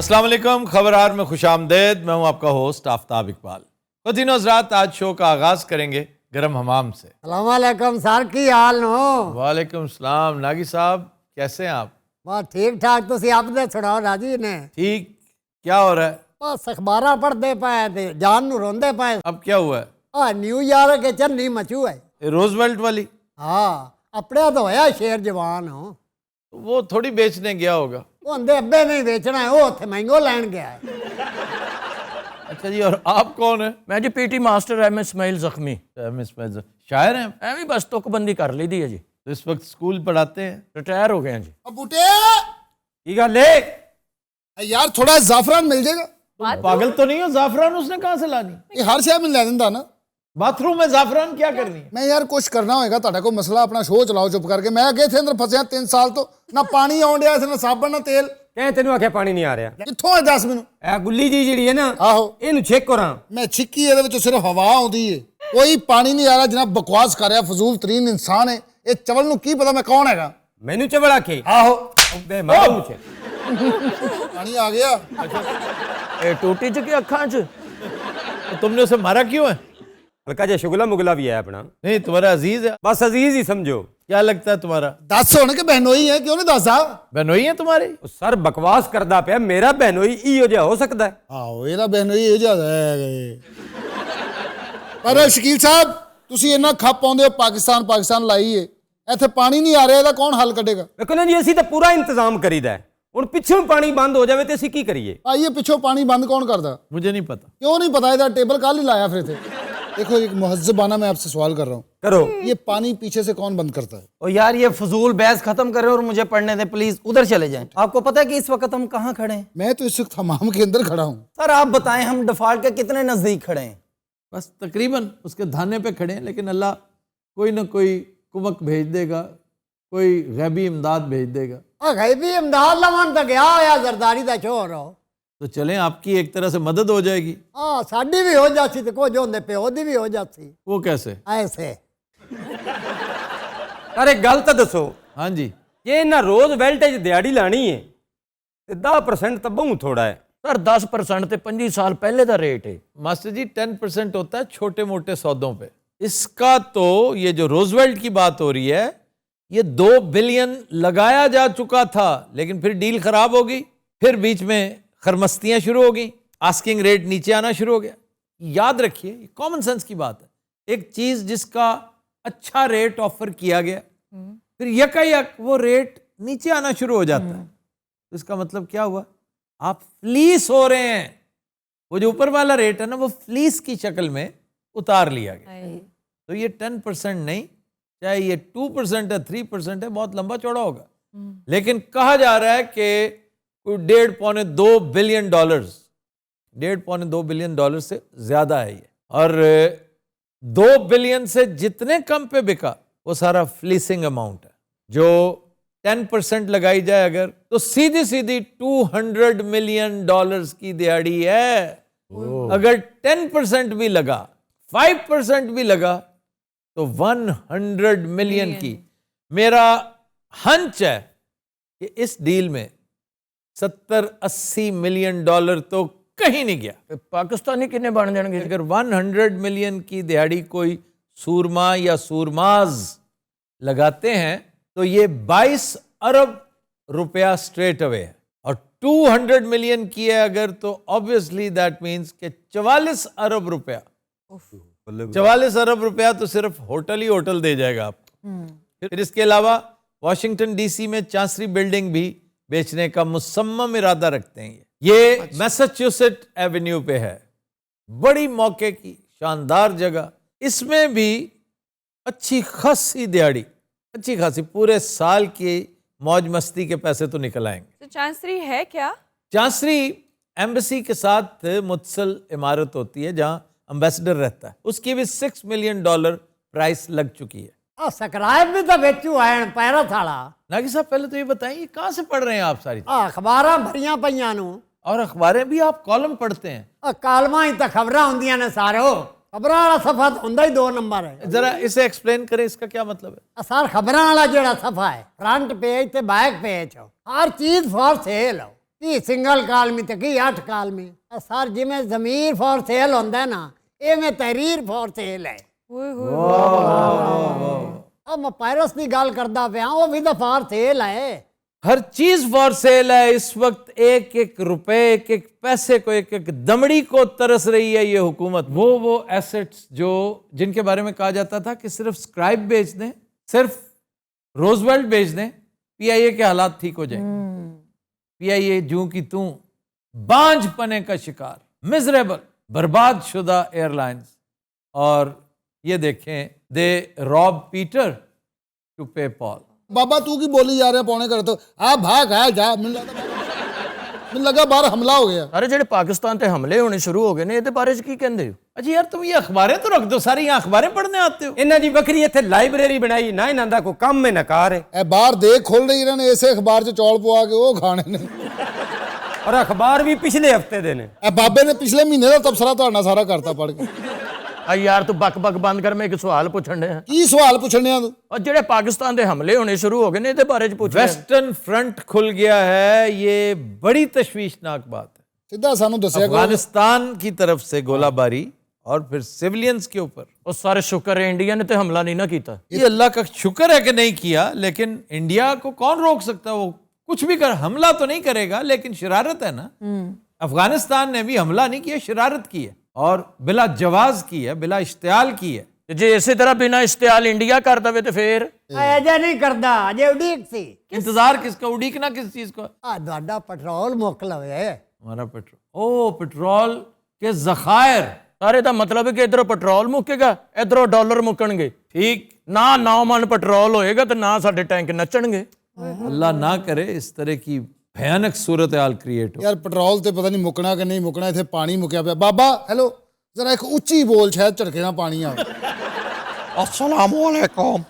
अस्सलाम वालेकुम, खबरार में खुशामदेद। मैं हूं आपका होस्ट आफ्ताब इकबाल। खुदीन हज़रात, आज शो का आगाज करेंगे गर्म हमाम से। अस्सलाम वालेकुम सर, की हाल नो? वालेकुम सलाम। नागी साहब कैसे हैं आप? बस ठीक ठाक। तुसी अपने सुनाओ राजी ने? ठीक। क्या हो रहा है? बस अखबारा पढ़ते पाए थे, जान नू रोंदे पाए। अब क्या हुआ है? न्यूयॉर्क के चन्नी मचू है। ये रोजवेल्ट वाली? हाँ, अपने तो होया शेर जवान हो। वो थोड़ी बेचने गया होगा। वो अंदे अब्बे नहीं बेचना है, वो उत्थे मैंगो लैन गया है। अच्छा जी, और आप कौन है? मैं जी पीटी मास्टर एम इस्माइल जख्मी। शायर हैं? ਐਵੇਂ बस तुकबंदी कर ली दी है जी। तो इस वक्त स्कूल पढ़ाते हैं? रिटायर हो गए हैं जी। अब बूटे की गल है यार थोड़ा जाफरान मिल जाएगा? तुम पागल तो नहीं हो? जाफरान उसने कहाँ से लानी? ये हर शहर में लै दिंदा ना। बाथरूम में जाफरान क्या करनी है? मैं यार कुछ करना होएगा ਤੁਹਾਡਾ कोई मसला, अपना शो चलाओ चुप करके। मैं अगे थे अंदर फसिया 3 साल तो ना पानी आउण दिया ना साबन ना तेल। कह तेन आख्या पानी नहीं आ रहा। कित्थों है दस मैनू? ए गुल्ली जी जी है ना, आहो इनू चेक करा। मैं छिक्की ਇਹਦੇ ਵਿੱਚ सिर्फ हवा आउंदी है, कोई पानी नहीं आ रहा। जनाब बकवास कर रहा, फजूल तरीन इंसान है। ये चवल नू की पता मैं कौन हैगा? मैनू चवल आखे आहो बे मारो मुझे। पानी आ गया। ए टूटी च की अखां च? तो तुमने उसे मारा क्यों है? हल्का जा शुगला मुगला भी है अपना। नहीं, तुम्हारा अजीज है। बस अजीज ही समझो। क्या लगता है तुम्हारा? दस होने के बहनोई है, क्यों नहीं दस? बहनोई है तुम्हारी? सर बकवास करदा पिया, मेरा बहनोई इहो जिहा हो सकता है? ਆਹੋ ਇਹਦਾ ਬਹਿਨੋਈ ਇਹ ਜਿਹਾ ਹੈ। ਪਰ ਸ਼ਕੀਲ ਸਾਹਿਬ ਤੁਸੀਂ ਇੰਨਾ ਖੱਪ ਪਾਉਂਦੇ ਹੋ, ਪਾਕਿਸਤਾਨ ਲਾਈ ਏ, ਇੱਥੇ ਪਾਣੀ ਨਹੀਂ ਆ ਰਿਹਾ, ਇਹਦਾ ਕੌਣ ਹੱਲ ਕੱਢੇਗਾ? ਵੇਖੋ ਨਾ ਜੀ, ਅਸੀਂ ਤਾਂ ਪੂਰਾ ਇੰਤਜ਼ਾਮ ਕਰੀਦਾ ਹੈ। ਹੁਣ ਪਿੱਛੋਂ ਪਾਣੀ ਬੰਦ ਹੋ ਜਾਵੇ ਤੇ ਅਸੀਂ ਕੀ ਕਰੀਏ? ਆਈਏ ਪਿੱਛੋਂ ਪਾਣੀ ਬੰਦ ਕੌਣ ਕਰਦਾ? मुझे नहीं पता। क्यों नहीं पता? इधर टेबल काल ही लाया फिर थे। देखो एक मुहज्जबाना मैं आपसे सवाल कर रहा हूँ, करो। ये पानी पीछे से कौन बंद करता है? और यार ये फजूल बहस खत्म करें और मुझे पढ़ने दें प्लीज। उधर चले जाएं। आपको पता है कि इस वक्त हम कहाँ खड़े हैं? मैं तो इस वक्त हमाम के अंदर खड़ा हूँ। सर आप बताएं, हम डिफॉल्ट के कितने नजदीक खड़े हैं? बस तकरीबन उसके धाने पे खड़े हैं, लेकिन अल्लाह कोई ना कोई कुमक भेज देगा, कोई गैबी इमदाद भेज देगा। गैबी इमदाद लवन तो गया होया जरदारी दा शोर हो। तो चलें, आपकी एक तरह से मदद हो जाएगी। साडी भी हो जाती तो कुछ होंदे प्यो दी भी हो जाती। वो कैसे? ऐसे अरे गल तो दसो। हाँ जी, ये इन्ना रोज वेल्टेज दिहाड़ी लानी है ते 10% तो बहुत थोड़ा है। सर 10% ते 25 साल पहले का रेट है। मास्टर जी 10% होता है छोटे मोटे सौदों पे। इसका तो ये जो रोजवेल्ट की बात हो रही है, ये 2 बिलियन लगाया जा चुका था, लेकिन फिर डील खराब हो गई, फिर बीच में खरमस्तियां शुरू हो गई, आस्किंग रेट नीचे आना शुरू हो गया। याद रखिए, ये कॉमन सेंस की बात है। एक चीज जिसका अच्छा रेट ऑफर किया गया, फिर यकायक वो रेट नीचे आना शुरू हो जाता है, तो इसका मतलब क्या हुआ? आप फ्लीस हो रहे हैं। वो जो ऊपर वाला रेट है ना, वो फ्लीस की शक्ल में उतार लिया गया। तो ये 10% नहीं, चाहे ये 2% है, 3% है, बहुत लंबा चौड़ा होगा, लेकिन कहा जा रहा है कि कोई 1.5-2 बिलियन डॉलर्स, 1.5-2 बिलियन डॉलर से ज्यादा है ये। और 2 बिलियन से जितने कम पे बिका, वो सारा फ्लीसिंग अमाउंट है। जो 10% लगाई जाए अगर, तो सीधी सीधी 200 मिलियन डॉलर्स की दिहाड़ी है। अगर 10% भी लगा, 5% भी लगा, तो 100 मिलियन की। मेरा हंच है कि इस डील में 70-80 मिलियन डॉलर तो कहीं नहीं गया। पाकिस्तानी किन्ने बन जाएंगे? अगर 100 मिलियन की दिहाड़ी कोई सूरमा या सूरमाज लगाते हैं, तो ये 22 अरब रुपया स्ट्रेट अवे है। और 200 मिलियन की है अगर, तो ऑब्वियसली दैट मीन्स कि 44 अरब रुपया। 44 अरब रुपया तो सिर्फ होटल ही होटल दे जाएगा आपको। फिर इसके अलावा वॉशिंगटन डीसी में चांसरी बिल्डिंग भी बेचने का मुसम्मम इरादा रखते हैं। ये मैसाचुसेट एवेन्यू पे है, बड़ी मौके की शानदार जगह। इसमें भी अच्छी खासी दिहाड़ी, अच्छी खासी पूरे साल की मौज मस्ती के पैसे तो निकल आएंगे। तो चांसरी है क्या? चांसरी एम्बेसी के साथ मुत्सल इमारत होती है जहां एम्बेसडर रहता है। उसकी भी $6 मिलियन प्राइस लग चुकी है। सब्सक्राइब भी तो बेचू आए पैरा थाला। नागी साहब पहले तो ये बताइए, कहाँ से पढ़ रहे हैं आप सारी? अखबारां भरियां पईयां नू। और अखबारें भी आप कॉलम पढ़ते हैं? कालमां ही तो खबरां हुंदियां ने सारो। खबरां वाला सफा तो हुंदा ही 2 नंबर है। जरा इसे एक्सप्लेन करें, इसका क्या मतलब है? सर खबरां वाला जेड़ा सफा है, फ्रंट पेज ते बैक पेज हो, हर चीज फॉर सेल हो। ਕੀ ਸਿੰਗਲ ਕਾਲਮੀ ਤੇ ਕੀ 8 ਕਾਲਮੀ ਸਰ ਜਿਵੇਂ ਜ਼ਮੀਰ ਫॉर ਸੇਲ ਹੁੰਦਾ ਨਾ ਐਵੇਂ ਤਹਿਰੀਰ ਫॉर ਸੇਲ ਹੈ ਉਹ ਮੈਂ ਪਾਇਰਸ ਦੀ ਗੱਲ ਕਰਦਾ ਪਿਆ ਉਹ ਵੀ ਤਾਂ ਫॉर ਸੇਲ ਹੈ हर चीज फॉर सेल है इस वक्त। एक एक रुपए एक एक पैसे को एक एक दमड़ी को तरस रही है ये हुकूमत। वो एसेट्स जो जिनके बारे में कहा जाता था कि सिर्फ स्क्राइब बेच दें, सिर्फ रोजवेल्ट बेच दें, पीआईए के हालात ठीक हो जाएंगे। पीआईए जूं की तूं बांझ पने का शिकार, मिजरेबल, बर्बाद शुदा एयरलाइंस। और ये देखें, दे रॉब पीटर टू पे पॉल। बाबा तू की बोली जा रहा है पौने कर तो आप भाग है जा मैंने लगा बाहर हमला हो गया। अरे ਜਿਹੜੇ ਪਾਕਿਸਤਾਨ ਤੇ ਹਮਲੇ ਹੋਣੇ ਸ਼ੁਰੂ ਹੋ ਗਏ ਨੇ ਇਹਦੇ ਬਾਰੇ ਚ ਕੀ ਕਹਿੰਦੇ ਹੋ? अच्छा यार तुम ये अखबारें तो रख दो सारी, यहाँ अखबारें पढ़ने आते हो। ਇਹਨਾਂ ਦੀ ਵੱਖਰੀ ਇੱਥੇ ਲਾਇਬ੍ਰੇਰੀ ਬਣਾਈ ਨਾ, ਇਹਨਾਂ ਦਾ ਕੋਈ ਕੰਮ ਹੈ ਨਾ ਕਾਰ ਹੈ। ਇਹ ਬਾਹਰ ਦੇਖ ਖੁੱਲ ਰਹੀ ਇਹਨਾਂ ਨੇ ਇਸੇ ਅਖਬਾਰ 'ਚ ਚੌਲ ਪਵਾ ਕੇ ਉਹ ਖਾਣੇ ਨੇ। ਔਰ ਅਖਬਾਰ ਵੀ ਪਿਛਲੇ ਹਫਤੇ ਦੇ ਨੇ। ਇਹ ਬਾਬੇ ਨੇ ਪਿਛਲੇ ਮਹੀਨੇ ਦਾ ਤਬਸਰਾ ਤੁਹਾਡਾ ਸਾਰਾ ਕਰਤਾ ਪੜ ਕੇ। ਆ ਯਾਰ ਤੂੰ ਬਕ ਬਕ ਬੰਦ ਕਰ, ਮੈਂ ਇੱਕ ਸਵਾਲ ਪੁੱਛਣ ਡਿਆ। ਕੀ ਸਵਾਲ ਪੁੱਛਣੇ ਆ ਤੂੰ? और ਜਿਹੜੇ ਪਾਕਿस्तान ਦੇ ਹਮਲੇ ਹੋਣੇ ਸ਼ੁਰੂ ਹੋ ਗਏ ਨੇ ਇਹਦੇ ਬਾਰੇ ਚ ਪੁੱਛ ਰਿਹਾ। वेस्टर्न फ्रंट खुल गया है, ये बड़ी तशवीशनाक बात है। ਸਿੱਧਾ ਸਾਨੂੰ ਦੱਸਿਆ ਕਰੋ। अफगानिस्तान की तरफ से गोलाबारी और फिर सिविलियंस के ऊपर। ਉਹ ਸਾਰੇ ਸ਼ੁਕਰ ਹੈ ਇੰਡੀਆ ने ਤੇ हमला नहीं ना ਕੀਤਾ। ये अल्लाह का शुक्र है कि नहीं किया, लेकिन इंडिया को कौन रोक सकता है? वो कुछ भी कर, हमला तो नहीं करेगा लेकिन शरारत है ना। अफगानिस्तान ने भी हमला नहीं किया, शरारत की है और बिला जवाज की है, बिला इश्तियाल की है। ਤੇ ਜੇ ਇਸੇ ਤਰ੍ਹਾਂ ਬਿਨਾ ਇਸ਼ਤਿਆਲ ਇੰਡੀਆ ਕਰ ਦਵੇ ਤੇ ਫੇਰ ਅਜੇ ਨਹੀਂ ਕਰਦਾ ਅਜੇ ਉਡੀਕ ਸੀ इंतजार किसका, उड़ीकना किस चीज को? ਆ ਤੁਹਾਡਾ ਪੈਟਰੋਲ ਮੁੱਕ ਲਵੇ हमारा पेट्रोल, ओ पेट्रोल के जखायर। ਸਾਰੇ ਦਾ ਮਤਲਬ ਹੈ ਕਿ ਇਧਰੋਂ ਪੈਟਰੋਲ ਮੁੱਕੇਗਾ, ਇਧਰੋਂ ਡਾਲਰ ਮੁੱਕਣਗੇ। ठीक, ਨਾ 9 ਮਨ ਪੈਟਰੋਲ ਹੋਏਗਾ ਤੇ ਨਾ ਸਾਡੇ ਟੈਂਕ ਨੱਚਣਗੇ। अल्लाह ना करे इस तरह की भयानक सूरत हाल क्रिएट हो। ਯਾਰ ਪੈਟਰੋਲ ਤੇ ਪਤਾ ਨਹੀਂ ਮੁੱਕਣਾ ਕਿ ਨਹੀਂ ਮੁੱਕਣਾ, ਇੱਥੇ ਪਾਣੀ ਮੁੱਕਿਆ ਪਿਆ। ਬਾਬਾ ਹੈਲੋ ਜ਼ਰਾ ਇੱਕ ਉੱਚੀ ਬੋਲ, ਸ਼ਾਇਦ ਝਟਕੇ ਨਾਲ ਪਾਣੀ ਆਵੇ। अस्सलामुअलैकुम।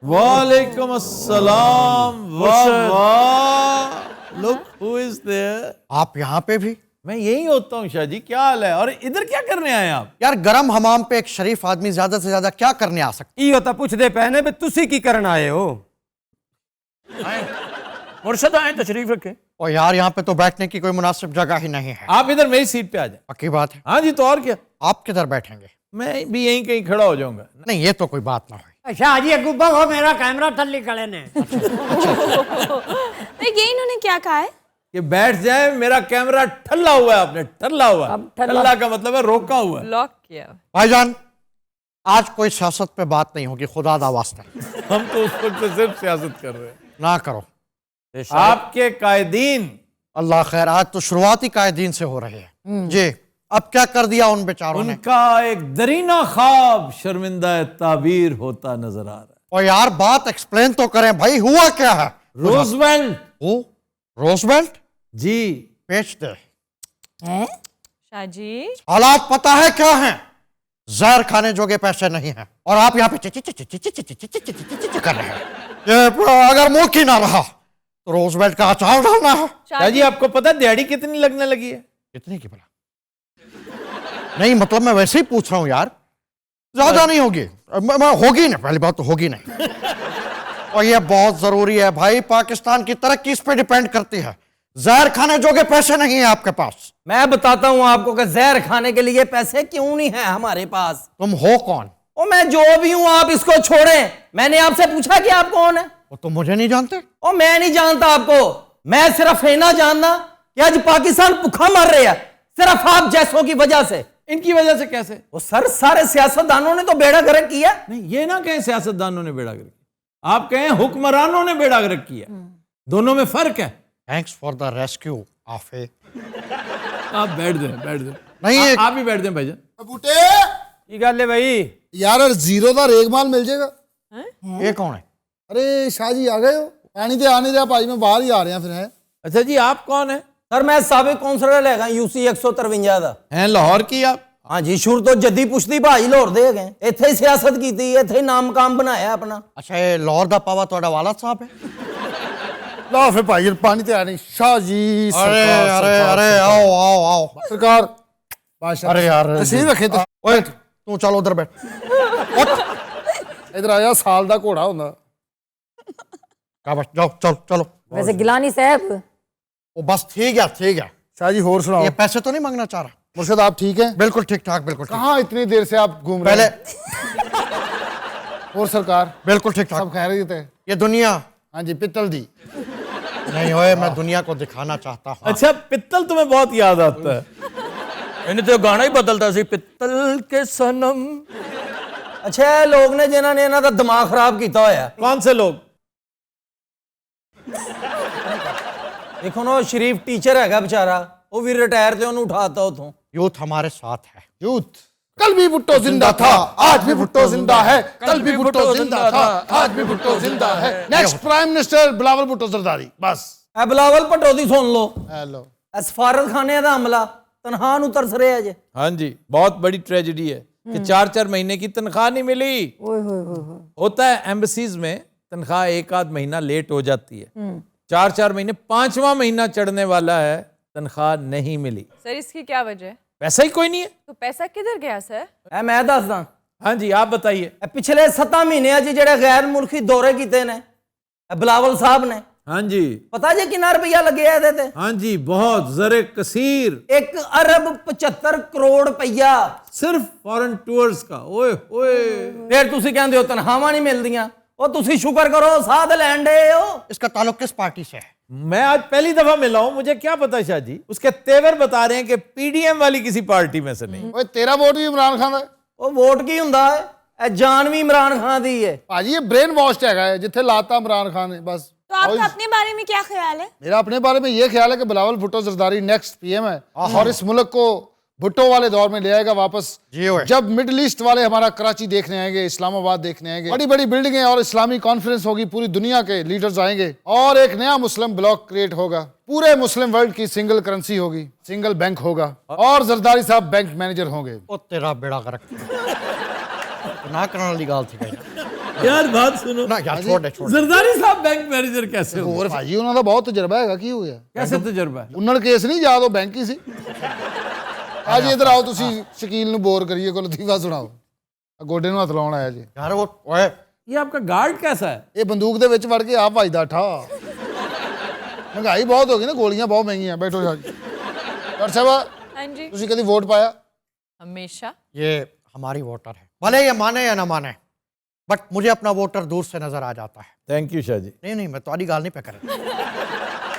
वालेकुम अस्सलाम। वाह वाह, लुक हु इज देयर। आप यहाँ पे भी? मैं यही होता हूँ शाह जी, क्या हाल है? और इधर क्या करने आए आप? यार गरम हमाम पे एक शरीफ आदमी ज्यादा से ज्यादा क्या करने आ सकता? ਇਹੋ ਤਾਂ ਪੁੱਛਦੇ ਪਏ ਨੇ ਵੀ ਤੁਸੀਂ ਕੀ ਕਰਨ ਆਏ ਹੋ? मुर्शद आए तशरीफ रखे। और यार यहाँ पे तो बैठने की कोई मुनासिब जगह ही नहीं है। आप इधर मेरी सीट पे आ जाए। पक्की बात है। हाँ जी, तो और क्या, आप किधर बैठेंगे? मैं भी यहीं कहीं खड़ा हो जाऊंगा। नहीं ये तो कोई बात ना हुई। ਅੱਛਾ ਜੀ ਅੱਗੂ ਬਹੋ ਮੇਰਾ ਕੈਮਰਾ ਠੱਲੀ ਕਲੇ ਨੇ ये इन्होंने क्या कहा है? कि बैठ जाए, मेरा कैमरा ठल्ला हुआ है। आपने ठल्ला हुआ है। ठल्ला का मतलब है रोका हुआ है। लॉक किया। भाईजान आज कोई सियासत पे बात नहीं होगी, खुदा दा वास्ता हम तो उस वक्त से सिर्फ सियासत कर रहे हैं। ना करो। आपके कायदीन, अल्लाह खैर, आज तो शुरुआती कायदीन से हो रही है जी। अब क्या कर दिया उन बेचारों ने? उनका एक दरीना ख्वाब शर्मिंदा ताबीर होता नजर आ रहा है। और यार बात एक्सप्लेन तो करें भाई, हुआ क्या है? रोजवेल्ट ओ रोजवेल्ट जी, बेच दे। शाह जी हालात पता है क्या है? जहर खाने जोगे पैसे नहीं हैं और आप यहाँ पे कर रहे हैं। ये अगर मुंह की ना रहा तो रोजवेल्ट का अचार डालना है। शाह जी आपको पता है दिहाड़ी कितनी लगने लगी है? कितनी की भला? नहीं मतलब मैं वैसे ही पूछ रहा हूँ यार, ज्यादा नहीं होगी। होगी नहीं, पहली बात तो होगी नहीं। और ये बहुत जरूरी है भाई, पाकिस्तान की तरक्की इस पे डिपेंड करती है। जहर खाने जोगे पैसे नहीं है आपके पास। मैं बताता हूँ आपको कि जहर खाने के लिए पैसे क्यों नहीं है हमारे पास। तुम हो कौन? ओ मैं जो भी हूँ, आप इसको छोड़ें। मैंने आपसे पूछा कि आप कौन है? वो तो मुझे नहीं जानते। ओ मैं नहीं जानता आपको, मैं सिर्फ है ना जानना कि आज पाकिस्तान भूखा मर रहा है सिर्फ आप जैसों की वजह से। इनकी वजह से कैसे? वो सर सारे सियासतदानों ने तो बेड़ा गर्क किया। नहीं, ये ना कहें सियासतदानों ने बेड़ा गर्क किया, आप कहें हुक्मरानों ने बेड़ा गर्क किया। दोनों में फर्क है। थैंक्स फॉर द रेस्क्यू आफे। आप बैठ दें, बैठ दें। नहीं आप भी बैठ दें भाईजान। ਬੂਟੇ ਕੀ ਗੱਲ ਹੈ ਬਈ? यार जीरो ਦਾ ਰੇਗਮਾਲ ਮਿਲ ਜਾਏਗਾ। ये कौन है? अरे शाह जी आ गए हो? पानी तो आ नहीं रहा भाई, मैं बाहर ही आ रहा फिर है। अच्छा जी, आप कौन है? सर मैं साबिक कौंसलर हैगा यूसी 153 ਦਾ। हैं लाहौर की आप? हाँ जी, शुरू तो जद्दी पुश्ती भाई लाहौर दे गए, इत्थे ही सियासत की, इत्थे ही नाम काम बनाया अपना। अच्छा ये लाहौर दा पावा तोड़ा वाला साहब है? ला फिर भाई पानी तो आ नहीं। शाह जी अरे अरे अरे आओ आओ आओ सरकार बादशाह। अरे यार तस्वीर रखे तो ओए तू चल उधर बैठ। इधर आया साल दा घोड़ा होंदा। का बस जाओ चलो चलो। वैसे गिलानी साहब वो बस ठीक है शाह जी होर सुनाओ। ये पैसे तो नहीं मांगना चाह रहा। मुर्शद आप ठीक हैं? बिल्कुल ठीक ठाक, बिल्कुल ठीक। कहाँ इतनी देर से आप घूम रहे पहले हैं? और सरकार बिल्कुल ठीक ठाक। सब खैरियत है? ये दुनिया हाँ जी, पित्तल दी। नहीं होए, मैं दुनिया को दिखाना चाहता हूँ। अच्छा पित्तल तुम्हें बहुत याद आता है। इन्हें तो गाना ही बदलता सी, पित्तल के सनम। अच्छा ਇਹ ਲੋਕ ਨੇ ਜਿਨ੍ਹਾਂ ਨੇ ਇਹਨਾਂ ਦਾ ਦਿਮਾਗ ਖਰਾਬ ਕੀਤਾ ਹੋਇਆ। कौन से लोग? ਦੇਖੋ ਨਾ ਉਹ ਸ਼ਰੀਫ ਟੀਚਰ ਹੈਗਾ ਵਿਚਾਰਾ, ਉਹ ਵੀ ਰਿਟਾਇਰ ਤੇ ਉਹਨੂੰ ਉਠਾਤਾ ਉਥੋਂ। यूथ हमारे साथ है। यूथ कल भी भुट्टो जिंदा था, आज भी भुट्टो जिंदा है, कल भी भुट्टो जिंदा था, आज भी भुट्टो जिंदा है। Next prime minister Bilawal Bhutto Zardari. बस ਇਹ ਬਿਲਾਵਲ ਭੱਟੋ ਦੀ ਸੁਣ ਲਓ। हेलो। ਇਹ ਸਫਾਰਤਖਾਨੇ ਦਾ ਹਮਲਾ, ਤਨਖਾਹ ਨੂੰ ਤਰਸ ਰਿਹਾ ਜੇ। हाँ जी, बहुत बड़ी ट्रेजेडी है कि 4-4 महीने की तनख्वाह नहीं मिली। होता है एम्बेसीज में तनख्वाह एक आध महीना लेट हो जाती है, 4-4 महीने, 5वां महीना चढ़ने वाला है, तनख्वाह नहीं मिली। सर इसकी क्या वजह है? पैसा ही कोई नहीं है। तो पैसा किधर गया सर? ਇਹ ਮੈਂ ਦੱਸਦਾ। हाँ जी आप बताइए। ਇਹ ਪਿਛਲੇ 7 ਮਹੀਨਿਆਂ 'ਚ ਜਿਹੜੇ ਗੈਰ ਮੁਲਕੀ ਦੌਰੇ ਕੀਤੇ ਨੇ ਇਹ ਬਿਲਾਵਲ ਸਾਹਿਬ ਨੇ, हाँ जी ਪਤਾ ਜੇ ਕਿੰਨਾ ਰੁਪਈਆ ਲੱਗਿਆ ਇਹਦੇ ਤੇ? हाँ जी बहुत ज़रे कसीर, 1 ਅਰਬ 75 ਕਰੋੜ ਰੁਪਈਆ। सिर्फ फॉरेन टूर्स का। ओए ओए ਫਿਰ ਤੁਸੀਂ ਕਹਿੰਦੇ ਹੋ ਤਨਖਾਹਾਂ ਨਹੀਂ ਮਿਲਦੀਆਂ। ਉਹ ਤੁਸੀਂ ਸ਼ੁਕਰ ਕਰੋ ਸਾਧ ਲੈਣ ਦੇ ਹੋ। इसका ताल्लुक किस पार्टी से है? मैं आज पहली दफा मिला हूं, मुझे क्या पता शाह जी। उसके तेवर बता रहे हैं कि पीडीएम वाली किसी पार्टी में से नहीं। ओए तेरा वोट भी इमरान खान ਦਾ? ਉਹ ਵੋਟ ਕੀ ਹੁੰਦਾ ਹੈ? ਇਹ ਜਾਨ ਵੀ ਇਮਰਾਨ ਖਾਨ ਦੀ ਹੈ। ਭਾਜੀ ਇਹ ब्रेन वॉश हैगा है, जिथे लाता इमरान खान ने बस। तो आपका अपने बारे में क्या ख्याल है? मेरा अपने बारे में ये ख्याल है कि बिलावल भुट्टो जरदारी नेक्स्ट पीएम है और इस मुल्क को भुट्टो वाले दौर में ले आएगा वापस। जी हुए। जब मिडिल ईस्ट वाले हमारा कराची देखने आएंगे, इस्लामाबाद देखने आएंगे, बड़ी बड़ी बिल्डिंगें और इस्लामी कॉन्फ्रेंस होगी, पूरी दुनिया के लीडर्स आएंगे और एक नया मुस्लिम ब्लॉक क्रिएट होगा। पूरे मुस्लिम वर्ल्ड की सिंगल करेंसी होगी, सिंगल बैंक होगा और जरदारी साहब बैंक मैनेजर होंगे। ओ तेरा बेड़ा गर्क। ना करने वाली गाल थी कहीं। यार बात सुनो ना यार छोड़ दे। जरदारी साहब बैंक मैनेजर कैसे हो? और भाजी ਉਹਨਾਂ ਦਾ ਬਹੁਤ ਤਜਰਬਾ ਹੈਗਾ। ਕੀ ਹੋ ਗਿਆ? कैसे तजुर्बा है? ਉਹਨਾਂ ਕੇਸ ਨਹੀਂ ਯਾਦ, ਉਹ ਬੈਂਕ ਹੀ ਸੀ। ਅੱਜ ਇਧਰ ਆਓ, ਤੁਸੀਂ ਸ਼ਕੀਲ ਨੂੰ ਬੋਰ ਕਰੀਏ, ਕੋਈ ਲਤੀਫਾ ਸੁਣਾਓ। ਗੋਡੇ ਨੂੰ ਹੱਥ ਲਾਉਣ ਆਇਆ ਜੀ। यार वो ओए ये आपका गार्ड कैसा है? ਇਹ ਬੰਦੂਕ ਦੇ ਵਿੱਚ ਵੜ ਕੇ ਆਪ ਵੱਜਦਾ ਠਾ। ਮਹਿੰਗਾਈ ਬਹੁਤ ਹੋ ਗਈ ਨਾ, ਗੋਲੀਆਂ ਬਹੁਤ ਮਹਿੰਗੀਆਂ। ਬੈਠੋ ਜੀ। ਡਾਕਟਰ ਸਾਹਿਬ हाँ जी ਤੁਸੀਂ ਕਦੀ ਵੋਟ ਪਾਇਆ? हमेशा। ये हमारी वोटर है, भले ये माने या ना माने, बट मुझे अपना वोटर दूर से नजर आ जाता है। Thank you Shah ji. नहीं मैं तो गाल नहीं पे करे।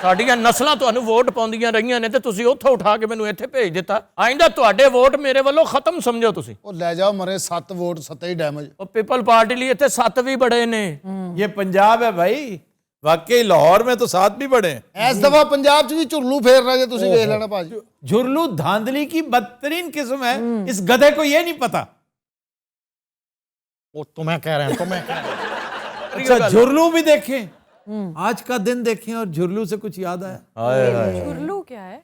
ਸਾਡੀਆਂ ਨਸਲਾਂ ਤੁਹਾਨੂੰ ਵੋਟ ਪਾਉਂਦੀਆਂ ਰਹੀਆਂ ਨੇ ਤੇ ਤੁਸੀਂ ਉੱਥੋਂ ਉਠਾ ਕੇ ਮੈਨੂੰ ਇੱਥੇ ਭੇਜ ਦਿੱਤਾ। ਆਇੰਦਾ ਤੁਹਾਡੇ ਵੋਟ ਮੇਰੇ ਵੱਲੋਂ ਖਤਮ ਸਮਝੋ ਤੁਸੀਂ। ਉਹ ਲੈ ਜਾਓ ਮਰੇ 7 ਵੋਟ 7 ਹੀ ਡੈਮੇਜ। ਉਹ ਪੀਪਲ ਪਾਰਟੀ ਲਈ ਇੱਥੇ 7 ਵੀ ਬੜੇ ਨੇ। ये पंजाब है भाई, वाकई लाहौर में तो 7 भी बड़े हैं। ਇਸ ਦਫਾ ਪੰਜਾਬ 'ਚ ਵੀ ਝੁਰਲੂ ਫੇਰ ਰਿਹਾ ਜੇ ਤੁਸੀਂ ਵੇਖ ਲੈਣਾ ਭਾਜੀ। झुरलू धांधली की बदतरीन किस्म है। इस गधे को ये नहीं पता। वो तुम्हें कह रहे हैं, तुम्हें कह रहे हैं। अच्छा झुरलू भी देखें, आज का दिन देखें और झुरलू से कुछ याद आया? झुरलू क्या है?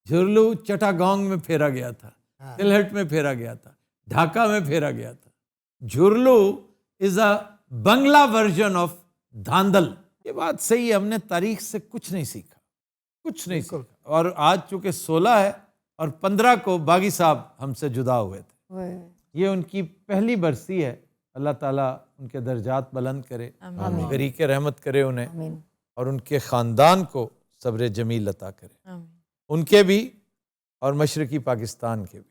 झुरलू चटागांग में फेरा गया था, तिलहट में फेरा गया था, ढाका में फेरा गया था। Jhurlu is a Bangla version of Dhandhal. ये बात सही है, हमने तारीख से कुछ नहीं सीखा, कुछ नहीं सीखा। और आज चूंकि 16 है और 15 को बागी साहब हमसे जुदा हुए थे। ये उनकी पहली बरसी है। अल्लाह ताला उनके दर्जात बुलंद करे, गरीक के रहमत करे उन्हें, और उनके ख़ानदान को सब्र जमील अता करे, उनके भी और मशरकी पाकिस्तान के भी।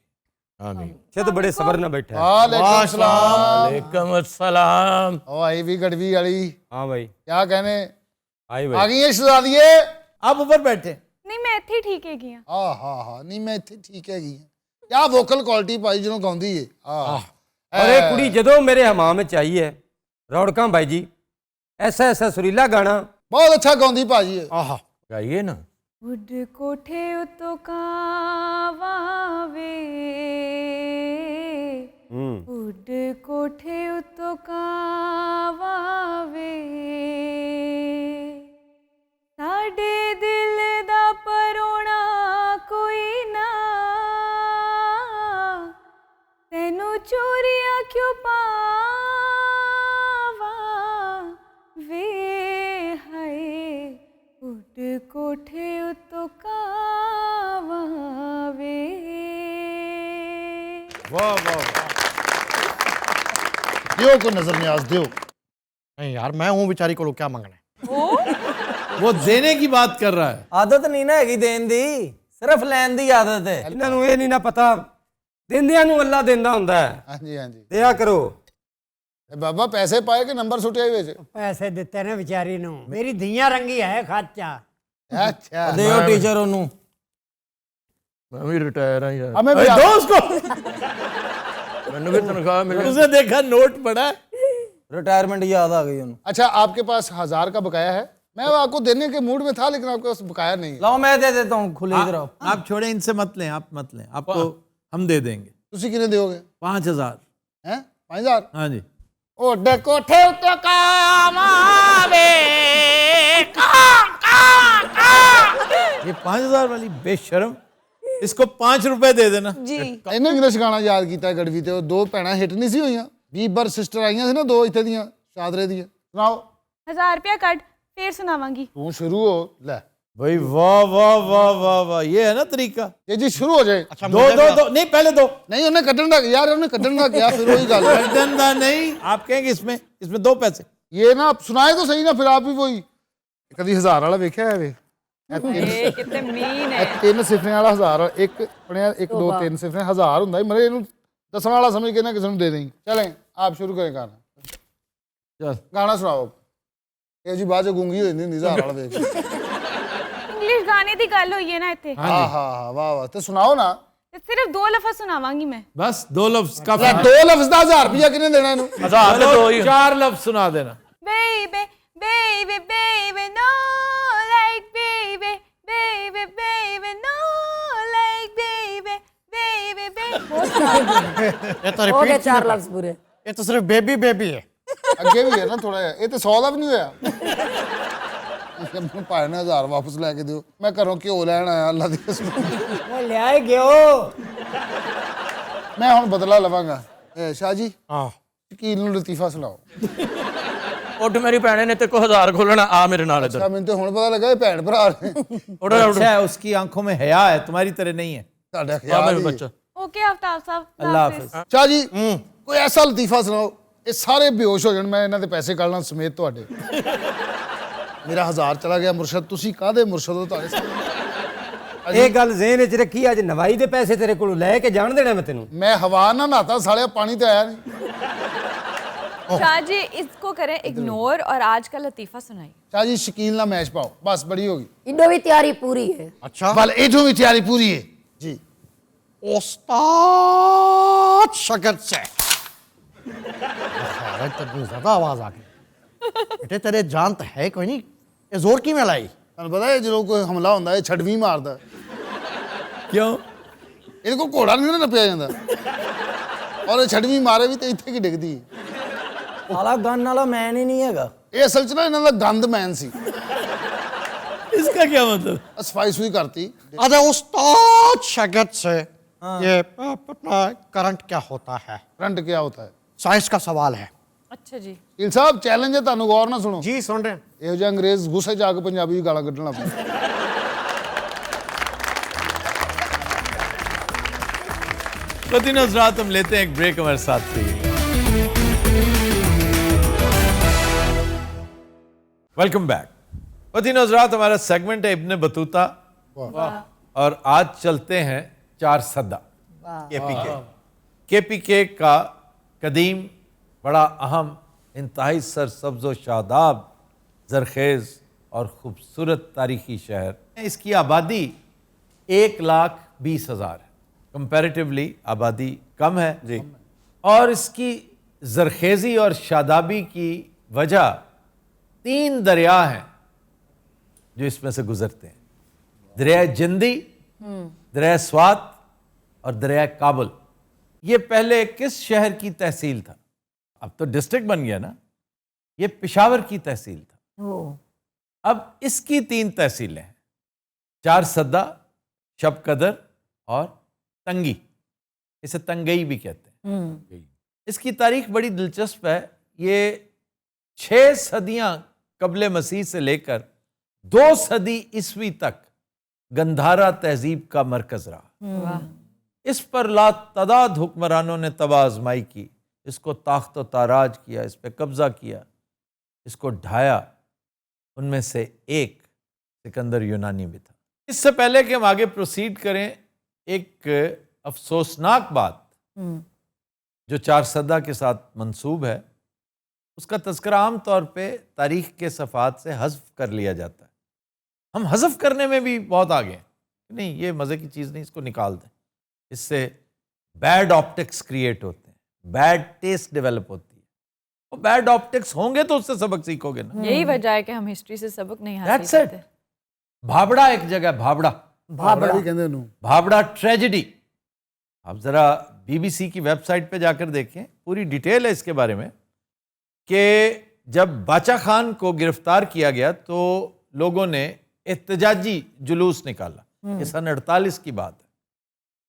आमीन। ये तो बड़े सबर ना बैठा है। वालेकुम सलाम। वालेकुम अस्सलाम। ओ आई भी गड़वी वाली। हाँ भाई, क्या कहने आई आ भाई। गई है शहजादिए? आप ऊपर बैठे। नहीं मैं इतनी ठीक है गया। ਹਾਂ ਨਹੀਂ ਮੈਂ ਇੱਥੇ ਠੀਕ ਹੈਗੀ ਆ। ਕਿਆ ਵੋਕਲ ਕੁਆਲਿਟੀ ਭਾਈ ਜਦੋਂ ਗਾਉਂਦੀ ਏ। और एक कुड़ी जदों मेरे हमाम में आई है रौड़का भाई जी, ऐसा ऐसा सुरीला गाना। ਬਹੁਤ ਅੱਛਾ ਗਾਉਂਦੀ ਭਾਜੀ ਇਹ। आहा गाइए ना। उड कोठे उतो कावा वे, उड कोठे उतो कावा वे, साडे दिल दा परोना कोई ना, तेनू चोरियां क्यों पावा वे हाय, उड कोठे उतो कावा वे। ਵਾਹ ਵਾਹ ਦਿਓ ਕੋ ਨਜ਼ਰ ਨਿਆਜ਼ ਦਿਓ। नहीं यार, मैं हूँ बेचारी को लोग क्या मांगना है। ओ वो देने की बात कर रहा है। आदत नहीं ना हैगी देन दी, सिर्फ लैन दी आदत है। ਇਹਨਾਂ ਨੂੰ ਇਹ ਨਹੀਂ ਨਾ ਪਤਾ ਦਿੰਦਿਆਂ ਨੂੰ ਅੱਲਾ ਦਿੰਦਾ ਹੁੰਦਾ ਹੈ। ਹਾਂਜੀ ਹਾਂਜੀ ਦਿਆ ਕਰੋ। ਤੇ ਬਾਬਾ ਪੈਸੇ ਪਾਏ ਕਿ ਨੰਬਰ ਸੁੱਟਿਆ ਹੀ ਵਿੱਚ? ਪੈਸੇ ਦਿੱਤੇ ਨੇ ਵਿਚਾਰੀ ਨੂੰ, ਮੇਰੀ ਧੀਆਂ ਰੰਗੀ ਹੈ ਖਾਚਾ। अच्छा ਦਿਓ ਟੀਚਰ ਉਹਨੂੰ। ਮੈਂ ਵੀ ਰਿਟਾਇਰ ਆ ਯਾਰ। हमें भी अरे आप- दो उसको। ਮੈਨੂੰ ਵੀ ਤਨਖਾਹ ਮਿਲੇ। उसने देखा नोट पड़ा है। रिटायरमेंट याद आ गई उन्हें। अच्छा आपके पास 1000 का बकाया है? मैं वो आपको देने के मूड में था लेकिन आपके पास बकाया नहीं है। लाओ मैं दे देता हूँ, खुले इधर आओ। आप छोड़े, इनसे मत लें, आप मत लें, आपको हम दे देंगे ਤੁਸੀਂ ਕਿੰਨੇ ਦਿਓਗੇ? 5000। हैं 5000? हाँ जी। ਓਡੇ ਕੋਠੇ ਉੱਤੇ ਕਾਵਾਵੇ ये 5000 वाली बेशरम, इसको 5 रुपए दे देना। जी ਇਹਨੇ ਇੰਗਲਿਸ਼ ਗਾਣਾ ਯਾਦ ਕੀਤਾ ਗੜਵੀ ਤੇ ਉਹ ਦੋ ਭੈਣਾਂ ਹਿੱਟ ਨਹੀਂ ਸੀ ਹੋਈਆਂ, ਬੀਬਰ ਸਿਸਟਰ ਆਈਆਂ ਸੀ ਨਾ ਦੋ ਇੱਥੇ ਦੀਆਂ ਸ਼ਾਦਰੇ ਦੀਆਂ। ਸੁਣਾਓ 1000 रुपया कट फिर सुनावांगी। ਤੂੰ ਸ਼ੁਰੂ ਹੋ ਲੈ भाई वाह वाह वाह वाह वाह, ये है ना तरीका। ਇਹ ਜੀ ਸ਼ੁਰੂ ਹੋ ਜਾਏ। दो दो दो नहीं, पहले दो। ਨਹੀਂ ਉਹਨੇ ਕੱਢਣ ਦਾ ਯਾਰ, ਉਹਨੇ ਕੱਢਣ ਦਾ ਕਿਹਾ ਫਿਰ ਉਹੀ ਗੱਲ है। गर्दन दा नहीं, आप कहेंगे इसमें 2 पैसे। ये ना सुनाए तो सही ना, फिर आप भी वही कभी 1000 वाला वेख्या है वे ए कितने मीन है। 3 सिफरे वाला 1000 एक पढ़िया 1 2 3 सिफरे 1000 ਹੁੰਦਾ ਮਰੇ ਇਹਨੂੰ ਦੱਸਣ ਵਾਲਾ ਸਮਝ ਕੇ ਨਾ ਕਿਸੇ ਨੂੰ ਦੇ ਦੇਂ। चलें आप शुरू करें गाना। चल गाना सुनाओ। ਇਹ ਜੀ ਬਾਅਦ ਚ ਗੂੰਗੀ ਹੋ ਜਾਂਦੀ ਹੁੰਦੀ 1000 ਵਾਲਾ ਵੇਖ। इंग्लिश गाने दी गल होई है ना इत्थे। ਹਾਂ ਹਾਂ ਵਾਹ ਵਾਹ ਤੇ ਸੁਣਾਓ ਨਾ। ते सिर्फ 2 लफ्ज सुनावांगी मैं। बस 2 लफ्ज काफी। ਲੈ ਦੋ ਲਫ਼ਜ਼ ਦਾ 1000 ਰੁਪਇਆ ਕਿਹਨੇ ਦੇਣਾ ਇਹਨੂੰ? 1000 ਤੇ 2 ਹੀ। 4 लफ्ज सुना देना। Baby baby baby no like baby baby baby no like baby baby baby। ये तो हो गए रिपीट 4 लफ्ज पूरे। ये तो सिर्फ बेबी बेबी है। ਅੱਗੇ ਵੀ ਹੈ ਨਾ ਥੋੜਾ ਜਿਹਾ, ਇਹ ਤੇ 100 ਦਾ ਵੀ ਨਹੀਂ ਹੋਇਆ। ਮੈਨੂੰ ਭਾਵੇਂ ਨਾ 1000 ਵਾਪਸ ਲੈ ਕੇ ਦਿਓ, ਮੈਂ ਘਰੋਂ ਘਿਓ ਲੈਣ ਆਇਆ ਅੱਲਾ ਦੀ ਕਸਮ। ਉਹ ਲਿਆਏ ਗਿਓ। ਮੈਂ ਹੁਣ ਬਦਲਾ ਲਵਾਂਗਾ। ਸ਼ਾਹ ਜੀ हाँ ਸ਼ਕੀਲ ਨੂੰ ਲਤੀਫਾ ਸੁਣਾਓ। ਉੱਠ ਮੇਰੀ ਭੈਣੇ ਨੇ ਤੇ ਕੋ 1000 ਖੋਲਣਾ, ਆ ਮੇਰੇ ਨਾਲ ਇੱਧਰ। ਮੈਨੂੰ ਤੇ ਹੁਣ ਪਤਾ ਲੱਗਾ ਇਹ ਭੈਣ ਭਰਾ ਨੇ। ਉੱਠ अच्छा है, उसकी आंखों में हया है, तुम्हारी तरह नहीं है। ਤੁਹਾਡਾ ਆ ਖਿਆਲ ਮੇਰੇ ਹੀ। ਬੱਚਾ। ओके आफ्ताब साहब अल्लाह हाफिज। ਸ਼ਾਹ ਜੀ ਕੋਈ ਐਸਾ ਲਤੀਫਾ ਸੁਣਾਓ ਇਹ ਸਾਰੇ ਬੇਹੋਸ਼ ਹੋ ਜਾਣ, ਮੈਂ ਇਹਨਾਂ ਦੇ ਪੈਸੇ ਕੱਢਣਾ ਸਮੇਤ ਤੁਹਾਡੇ। ਮੇਰਾ 1000 ਚਲਾ ਗਿਆ ਮੁਰਸ਼ਦ, ਤੁਸੀਂ ਕਾਹਦੇ ਮੁਰਸ਼ਦ ਹੋ? ਤੁਹਾਡੇ ਸਾਹਮਣੇ ਇਹ ਗੱਲ ਜ਼ਿਹਨ ਵਿੱਚ ਰੱਖੀ, ਅੱਜ ਨਵਾਈ ਦੇ ਪੈਸੇ ਤੇਰੇ ਕੋਲੋਂ ਲੈ ਕੇ ਜਾਣ ਦੇਣਾ ਮੈਂ ਤੈਨੂੰ। ਮੈਂ ਹਵਾ ਨਾ ਨਹਾਤਾ ਸਾਲਿਆ, ਪਾਣੀ ਤੇ ਆਇਆ ਨਹੀਂ। शाह जी इसको करें इग्नोर और आज का लतीफा सुनाइए। ਸ਼ਾਹ ਜੀ ਸ਼ਕੀਲ ਨਾਲ ਮੈਚ ਪਾਓ, ਬਸ ਬੜੀ ਹੋ गई। इनो भी तैयारी पूरी है। अच्छा बल इधर भी तैयारी पूरी है जी। उस्ताद शकत से इतनी ज्यादा आवाज आ गई। बेटे तेरे जान तो है कोई नहीं, ये जोर की में लाई? ਤੁਹਾਨੂੰ ਪਤਾ ਹੈ ਜਦੋਂ ਕੋਈ ਹਮਲਾ ਹੁੰਦਾ ਇਹ ਛੜਵੀਂ ਮਾਰਦਾ। क्यों? ਇਹਦੇ ਕੋਲ ਘੋੜਾ ਨਹੀਂ ਨਾ ਨੱਪਿਆ ਜਾਂਦਾ, ਔਰ ਇਹ ਛੜਵੀਂ ਮਾਰੇ ਵੀ ਤੇ ਇੱਥੇ ਕੀ ਡਿੱਗਦੀ ਹੈ। साला गन वाला मैन ही नहीं हैगा। ਇਹ ਅਸਲ 'ਚ ਨਾ ਇਹਨਾਂ ਦਾ ਗੰਦ ਮੈਨ ਸੀ, इसका क्या मतलब? ਸਫਾਈ ਸੁਈ ਕਰਤੀ। अरे उस्ताद शकत से ये अपना करंट क्या होता है? करंट क्या होता है? साइंस का सवाल है। अच्छा जी। ਢੀਲ ਸਾਹਿਬ ਚੈਲੰਜ ਹੈ, ਤੁਹਾਨੂੰ ਗੌਰ ਨਾਲ ਸੁਣੋ। जी सुन रहे हैं। ਇਹੋ ਜਿਹਾ ਅੰਗਰੇਜ਼ ਗੁੱਸੇ 'ਚ ਆ ਕੇ ਪੰਜਾਬੀ ਦੀ ਗਾਲਾਂ ਕੱਢਣ ਲੱਗ ਪਏ। ख़वातीन हज़रात, हम लेते हैं एक ब्रेक, हमारे साथ रहिए। Welcome back. ख़वातीन हज़रात, हमारा सेगमेंट है इब्न बतूता और आज चलते हैं 4 सदा KPK का कदीम, बड़ा अहम, इंतहाई सरसब्ज़ व शादाब, ज़रखेज़ और ख़ूबसूरत तारीख़ी शहर। इसकी आबादी 1,20,000 है, कंपैरेटिवली आबादी कम है जी। और इसकी ज़रखेज़ी और शादाबी की वजह 3 दरिया हैं जो इसमें से गुजरते हैं। दरिया जिंदी, दरिया स्वात और दरिया काबुल। ये पहले किस शहर की तहसील था? अब तो डिस्ट्रिक्ट बन गया ना। ये पेशावर की तहसील था। अब इसकी 3 तहसीलें हैं, 4 सदा, शब कदर और तंगी। इसे तंगई भी कहते हैं। इसकी तारीख बड़ी दिलचस्प है। ये 6 सदियां कबले मसीह से लेकर 2 सदी ईस्वी तक गंधारा तहजीब का मरकज रहा। इस पर लातदाद हुक्मरानों ने तबाह आजमाई की, इसको ताख्त व ताराज किया, इस पर कब्जा किया, इसको ढाया। उनमें से एक सिकंदर यूनानी भी था। इससे पहले कि हम आगे प्रोसीड करें, एक अफसोसनाक बात जो चारसदा के साथ मंसूब है, उसका तज़किरा आम तौर पे तारीख के सफ़ात से हज़फ कर लिया जाता है। हम हज़फ करने में भी बहुत आगे हैं, नहीं ये मज़े की चीज़ नहीं, इसको निकाल दें, इससे बैड ऑप्टिक्स क्रिएट होते हैं, बैड टेस्ट डेवलप होती है। और बैड ऑप्टिक्स होंगे तो उससे सबक सीखोगे ना। यही वजह है कि हम हिस्ट्री से सबक नहीं हासिल That's it. करते। भाबड़ा एक जगह, भाबड़ा भी कहते हैं भाबड़ा ट्रेजेडी, आप ज़रा BBC की वेबसाइट पे जाकर देखें, पूरी डिटेल है इसके बारे में कि जब बाचा खान को गिरफ्तार किया गया तो लोगों ने एहतजाजी जुलूस निकाला। ये सन 48 की बात है।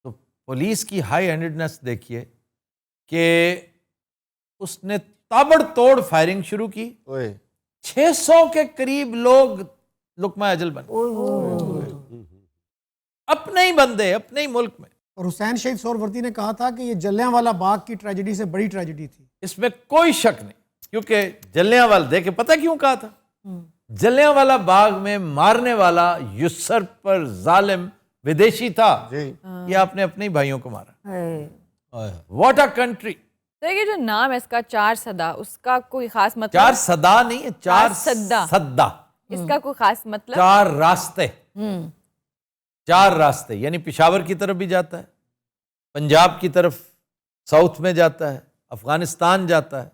तो पुलिस की हाई हैंडेडनेस देखिए कि उसने ताबड़तोड़ फायरिंग शुरू की। 600 के करीब लोग लुकमा अजल बने, अपने ही बंदे, अपने ही मुल्क में। और हुसैन शहीद सोहरवर्दी ने कहा था कि ये जलियांवाला बाग की ट्रेजेडी से बड़ी ट्रेजेडी थी। इसमें कोई शक नहीं, क्योंकि जलियांवाला, देखे पता क्यों कहा था? जलियांवाला बाग में मारने वाला यूसुफ पर जालिम विदेशी था, ये आपने अपने ही भाइयों को मारा। What a country. तो ये जो नाम है इसका चारसदा, उसका कोई खास मतलब? चार सदा नहीं है, चार सद्दा। सद्दा, इसका कोई खास मतलब? चार रास्ते, चार रास्ते, यानी पिशावर की तरफ भी जाता है, पंजाब की तरफ साउथ में जाता है, अफगानिस्तान जाता है।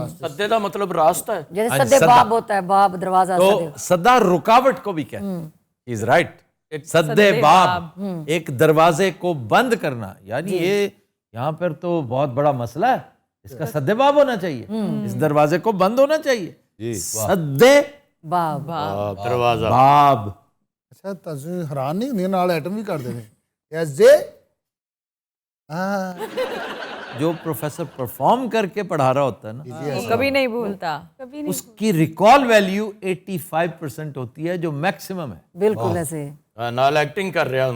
सद्दे का मतलब रास्ता है, जैसे सद्दे बाब होता है, बाब दरवाजा। तो सदा रुकावट को भी कहते हैं। इज राइट, सद्दे बाब, एक दरवाजे को बंद करना, यानी ये यहाँ पर तो बहुत बड़ा मसला है, इसका सद्दे बाब होना चाहिए, इस दरवाजे को बंद होना चाहिए। सद्दे बाब दरवाजा बाब। अच्छा तुम हैरान नहीं होंगे, नाल एटम भी कर देने ऐसे। जो प्रोफेसर परफॉर्म करके पढ़ा रहा होता है ना, वो कभी नहीं भूलता, कभी नहीं। उसकी रिकॉल वैल्यू 85% होती है, जो मैक्सिमम है। बिल्कुल ऐसे। नाल एक्टिंग कर रहा हूँ।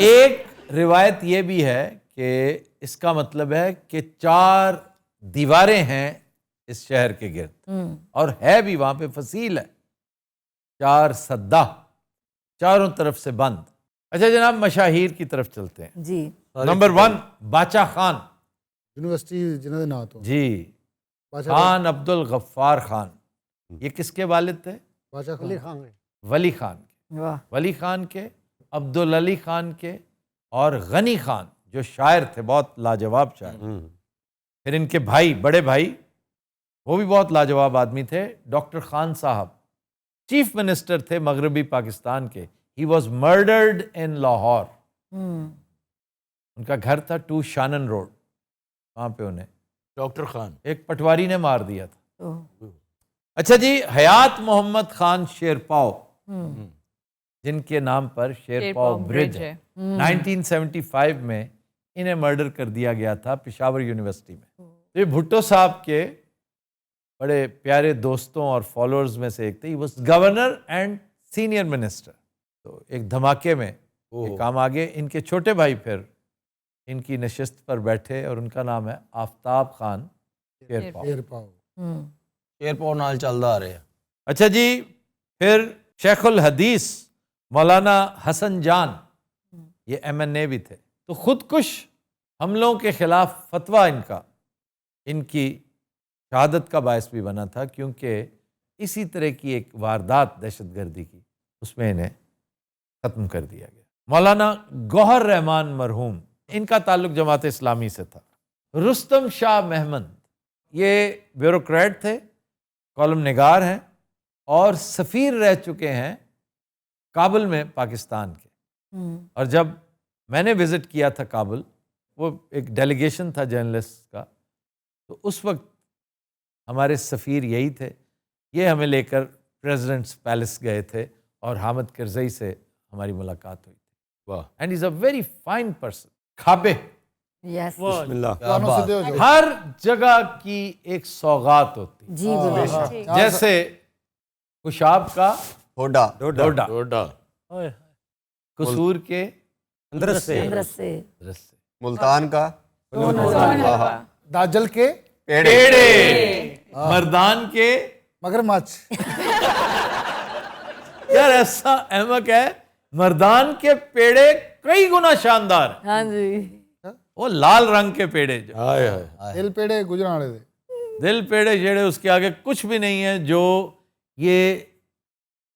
एक रिवायत ये भी है कि इसका मतलब है कि 4 दीवारें हैं इस शहर के गिर्द, और है भी वहां पे फसील है, 4 सद्दा, चारों तरफ से बंद। अच्छा जनाब, मशाहीर की तरफ चलते हैं जी। नंबर 1 बाचा खान, यूनिवर्सिटी जिन्होंने ना तो जी, खान अब्दुल गफ्फार खान। ये किसके वालिद थे? बादशाह खान वली खान के, वाह। वली खान के, अब्दुल अली खान के, और गनी खान जो शायर थे, बहुत लाजवाब शायर। फिर इनके भाई, बड़े भाई, वो भी बहुत लाजवाब आदमी थे, डॉक्टर खान साहब, चीफ मिनिस्टर थे मगरबी पाकिस्तान के। ही वॉज मर्डर्ड इन लाहौर। उनका घर था 2 शानन रोड, वहाँ पे उन्हें डॉक्टर खान एक पटवारी ने मार दिया था। अच्छा जी, हयात मोहम्मद खान शेरपाव, जिनके नाम पर शेरपाव ब्रिज है, 1975 में इन्हें मर्डर कर दिया गया था पिशावर यूनिवर्सिटी में। तो ये भुट्टो साहब के बड़े प्यारे दोस्तों और फॉलोअर्स में से एक थे। He was governor and senior minister. तो एक धमाके में ये काम आ गए। इनके छोटे भाई फिर इनकी नशिस्त पर बैठे, और उनका नाम है आफ्ताब खान शेरपाव। शेरपाव नाल चलदा आ रहे हैं। अच्छा जी, फिर शेखुल हदीस मौलाना हसन जान, ये MNA भी थे। तो खुदकुश हमलों के खिलाफ फतवा इनका इनकी शहादत का बायस भी बना था, क्योंकि इसी तरह की एक वारदात दहशतगर्दी की, उसमें इन्हें ख़त्म कर दिया गया। मौलाना गौहर रहमान मरहूम, इनका ताल्लुक जमात इस्लामी से था। रुस्तम शाह महमद, ये ब्यूरोक्रेट थे, कॉलम निगार हैं, और सफ़ीर रह चुके हैं काबुल में पाकिस्तान के। और जब मैंने विज़िट किया था काबुल, वो एक डेलीगेशन था जर्नलिस्ट का, तो उस वक्त हमारे सफ़ीर यही थे। ये हमें लेकर प्रेसिडेंट्स पैलेस गए थे, और हामिद करज़ई से हमारी मुलाकात हुई थी। वाह। And is a very fine person. खाबे, यस। हर जगह की एक सौगात होती, जी बिल्कुल। जैसे खुशाब का होडा डोडा, कसूर के अंदर से मुल्तान का दाजल के पेड़े, मर्दान के मगरमच्छ, यार ऐसा अहमक है, मर्दान के पेड़े कई गुना शानदार हैं। हाँ जी। वो लाल रंग के पेड़े जो दिल पेड़े गुजराने दे। दिल पेड़े जेड़े, उसके आगे कुछ भी नहीं है। जो ये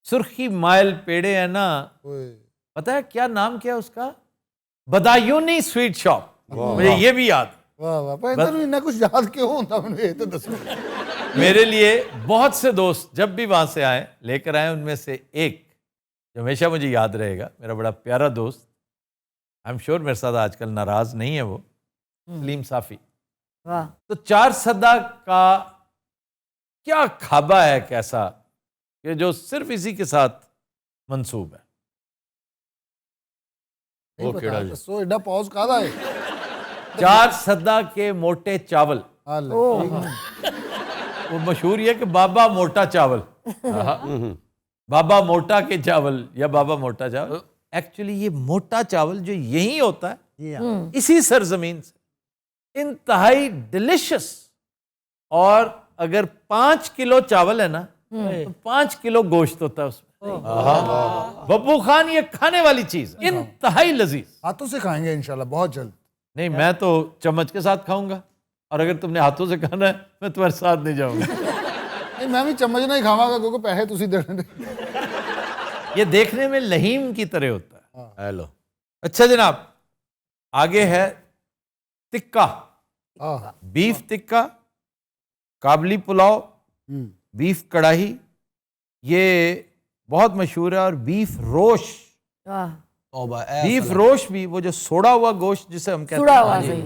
सुर्खी माइल पेड़े है ना, पता है क्या नाम क्या है उसका? Badayuni sweet shop. मुझे ये भी याद है। वाह वाह, पर इतना इन्ना कुछ याद क्यों होता मैंने ये तो दसो। मेरे लिए बहुत से दोस्त जब भी वहां से आए लेकर आए, उनमें से एक जो हमेशा मुझे याद रहेगा, मेरा बड़ा प्यारा दोस्त, आई एम श्योर मेरे साथ आजकल नाराज नहीं है वो, सलीम साफी। वाह। तो 4 सदा का क्या खाबा है कैसा, कि जो सिर्फ इसी के साथ मंसूब है। वो केड़ा जी, सो एडा पॉज कादा है? 4 सदा के मोटे चावल। हाल वो मशहूर ये कि बाबा मोटा चावल, बाबा मोटा के चावल या बाबा मोटा चावल। एक्चुअली ये मोटा चावल जो यही होता है, इसी सरजमीन से, इंतहाई डिलिशियस। और अगर 5 किलो चावल है ना, तो 5 किलो गोश्त होता है उसमें। बब्बू खान, ये खाने वाली चीज, इंतहाई लजीज। हाथों से खाएंगे इंशाल्लाह बहुत जल्द। नहीं, मैं तो चम्मच के साथ खाऊंगा, और अगर तुमने हाथों से खाना है मैं तुम्हारे साथ नहीं जाऊंगा। नहीं, मैं भी चम्मच नहीं खावांगा क्योंकि पैसे तुसी देने। ये देखने में लहीम की तरह होता है। हेलो, अच्छा जनाब, आगे है टिक्का, बीफ टिक्का, काबली पुलाव, बीफ कढ़ाई, ये बहुत मशहूर है। और बीफ रोश, बीफ रोश भी वो जो सोड़ा हुआ गोश्त जिसे हम कहते हैं,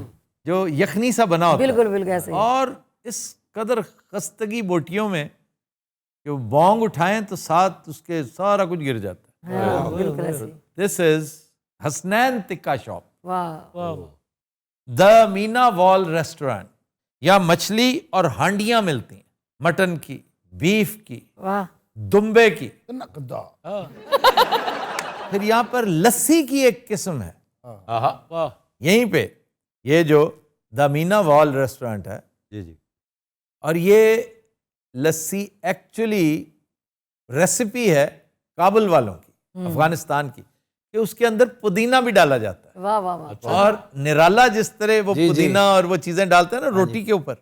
जो यखनी सा बना होता है, बिल्कुल बिल्कुल ऐसे ही। और इस कदर खस्तगी बोटियों में कि वो बोंग उठाएं तो साथ उसके सारा कुछ गिर जाता है। हाँ, बिल्कुल ऐसे ही। This is Hasnain Tikka shop, वाह। The Meena wall restaurant. यहाँ मछली और हांडियां मिलती हैं, मटन की, बीफ की, वाह। दुम्बे की। नकदा। फिर यहाँ पर लस्सी की एक किस्म है। यहीं पे ये जो द मीना वॉल रेस्टोरेंट है जी जी, और ये लस्सी एक्चुअली रेसिपी है काबुल वालों की, अफगानिस्तान की, कि उसके अंदर पुदीना भी डाला जाता है। वाह वाह वाह। और निराला जिस तरह वो पुदीना और वो चीजें डालते हैं ना रोटी के ऊपर,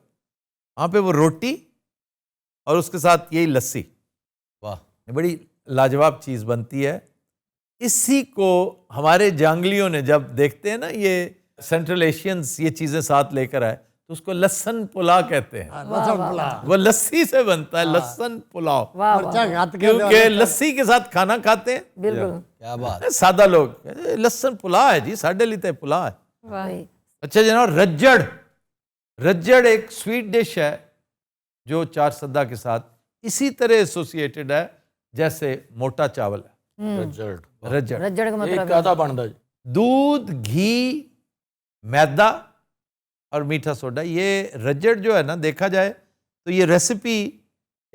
वहां पे वो रोटी और उसके साथ यही लस्सी, वाह, बड़ी लाजवाब चीज बनती है। इसी को हमारे जांगलियों ने जब देखते हैं ना ये सेंट्रल एशियंस ये चीजें साथ लेकर आए, तो उसको लस्सन पुलाव कहते हैं। वो लस्सी से बनता है, लस्सन पुलाव, क्योंकि लस्सी के साथ खाना खाते हैं। बिल्कुल। क्या बात। सादा लोग लस्सन पुलाव है जी, साढ़े लीते पुलाव है। वाह। अच्छा जनाब, रज्जड़, रज्जड़ एक स्वीट डिश है जो 4 सदा के साथ इसी तरह एसोसिएटेड है जैसे मोटा चावल है। रज्जड़, रज्जड़ का मतलब क्या बनता जी? दूध, घी, मैदा और मीठा सोडा। ये रज्जड़ जो है ना, देखा जाए तो ये रेसिपी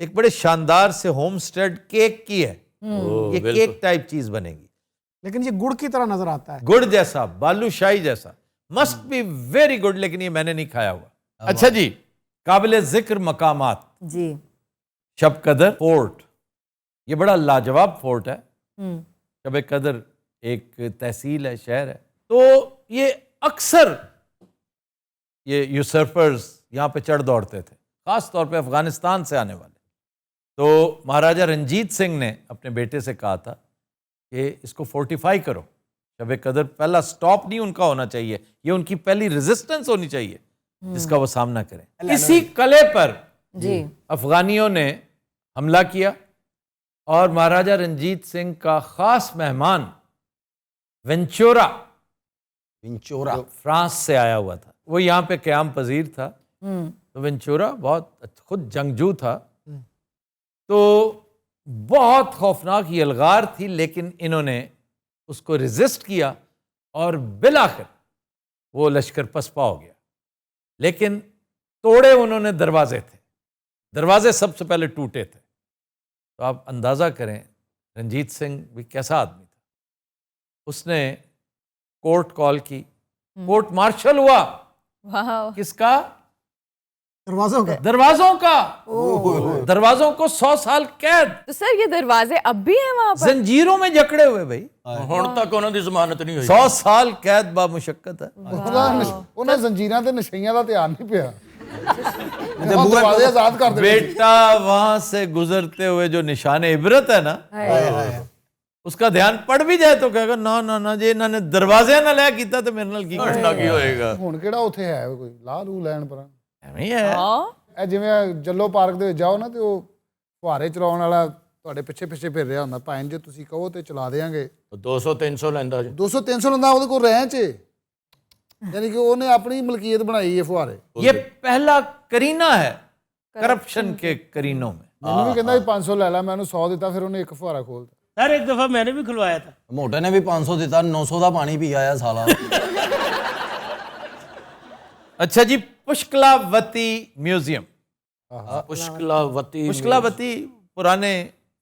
एक बड़े शानदार से होमस्टेड केक की है। ये केक टाइप चीज बनेगी, लेकिन ये गुड़ की तरह नजर आता है। गुड़ जैसा, बालूशाही जैसा, मस्ट बी वेरी गुड, लेकिन ये मैंने नहीं खाया हुआ। अच्छा जी, काबिल जिक्र मकामात जी, शब कदर फोर्ट, ये बड़ा लाजवाब फोर्ट है। शब कदर एक तहसील है, शहर है। तो ये अक्सर ये यूसर्पर्स यहाँ पे चढ़ दौड़ते थे, खास तौर पे अफगानिस्तान से आने वाले। तो महाराजा रंजीत सिंह ने अपने बेटे से कहा था कि इसको फोर्टिफाई करो। शब कदर पहला स्टॉप नहीं उनका होना चाहिए, ये उनकी पहली रेजिस्टेंस होनी चाहिए जिसका वो सामना करें। इसी किले पर जी अफगानियों ने हमला किया और महाराजा रंजीत सिंह का खास मेहमान वेंचोरा, फ्रांस से आया हुआ था, वो यहाँ पे क़याम पजीर था। तो वेंचोरा बहुत खुद जंगजू था, तो बहुत खौफनाक यलगार थी, लेकिन इन्होंने उसको रेजिस्ट किया और बिलाखिर वो लश्कर पसपा हो गया। लेकिन तोड़े उन्होंने दरवाजे थे, दरवाजे सबसे पहले टूटे थे। तो आप अंदाज़ा करें रंजीत सिंह भी कैसा आदमी था। उसने कोर्ट कॉल की, कोर्ट मार्शल हुआ। वाह। किसका? दरवाजों का दरवाजों का, दरवाजों को 100 साल कैद, तो सर ये दरवाजे अब भी हैं वहां पर? जंजीरों में जकड़े हुए भाई। ਹੁਣ ਤੱਕ ਉਹਨਾਂ ਦੀ ਜ਼ਮਾਨਤ ਨਹੀਂ ਹੋਈ। 100 साल कैद बा मुशक्कत है। ਉਹਨਾਂ ਜ਼ੰਜੀਰਾਂ ਤੇ ਨਸ਼ਈਆਂ ਦਾ ਧਿਆਨ ਨਹੀਂ ਪਿਆ ਦਰਵਾਜ਼ੇ ਆਜ਼ਾਦ ਕਰ ਦੇ बेटा वहां से गुजरते हुए जो निशान इबरत है ना, उसका ध्यान पड़ भी जाए तो कहेगा ना ना ना जे इन्होंने दरवाजे ना लिया कीता तो मेरे नाल की करना की होएगा। ਹੁਣ ਕਿਹੜਾ ਉੱਥੇ ਹੈ ਕੋਈ ਲਾਹ ਲੂ ਲੈਣ ਪਰਾਂ ਐਵੇਂ ਹੀ ਹੈ। ਇਹ ਜਿਵੇਂ ਜੱਲੋ ਪਾਰਕ ਦੇ ਵਿੱਚ ਜਾਓ ਨਾ ਤੇ ਉਹ ਫੁਹਾਰੇ ਚਲਾਉਣ ਵਾਲਾ ਤੁਹਾਡੇ ਪਿੱਛੇ ਪਿੱਛੇ ਫਿਰ ਰਿਹਾ ਹੁੰਦਾ, ਭਾਵੇਂ ਜੇ ਤੁਸੀਂ ਕਹੋ ਤੇ ਚਲਾ ਦੇਾਂਗੇ। 200-300 ਲੈਂਦਾ ਜੀ। 200-300 ਲੰਦਾ ਉਹਦੇ ਕੋਲ ਰਹਿ ਚ, ਯਾਨੀ ਕਿ ਉਹਨੇ ਆਪਣੀ ਮਲਕੀਅਤ ਬਣਾਈ ਹੈ ਫੁਹਾਰੇ। ये पहला करीना है करप्शन के करीनों में। ਮੈਨੂੰ ਵੀ ਕਹਿੰਦਾ 500 ਲੈ ਲੈ, ਮੈਂ ਉਹਨੂੰ 100 ਦਿੱਤਾ, ਫਿਰ ਉਹਨੇ ਇੱਕ ਫੁਹਾਰਾ ਖੋਲਤਾ। सर एक दफा मैंने भी खुलवाया था। मोटे ने भी 500 दिता, 900 का पानी पी आया साला। अच्छा जी, पुष्कलावती म्यूजियम। पुष्कलावती पुष्कलावती पुराने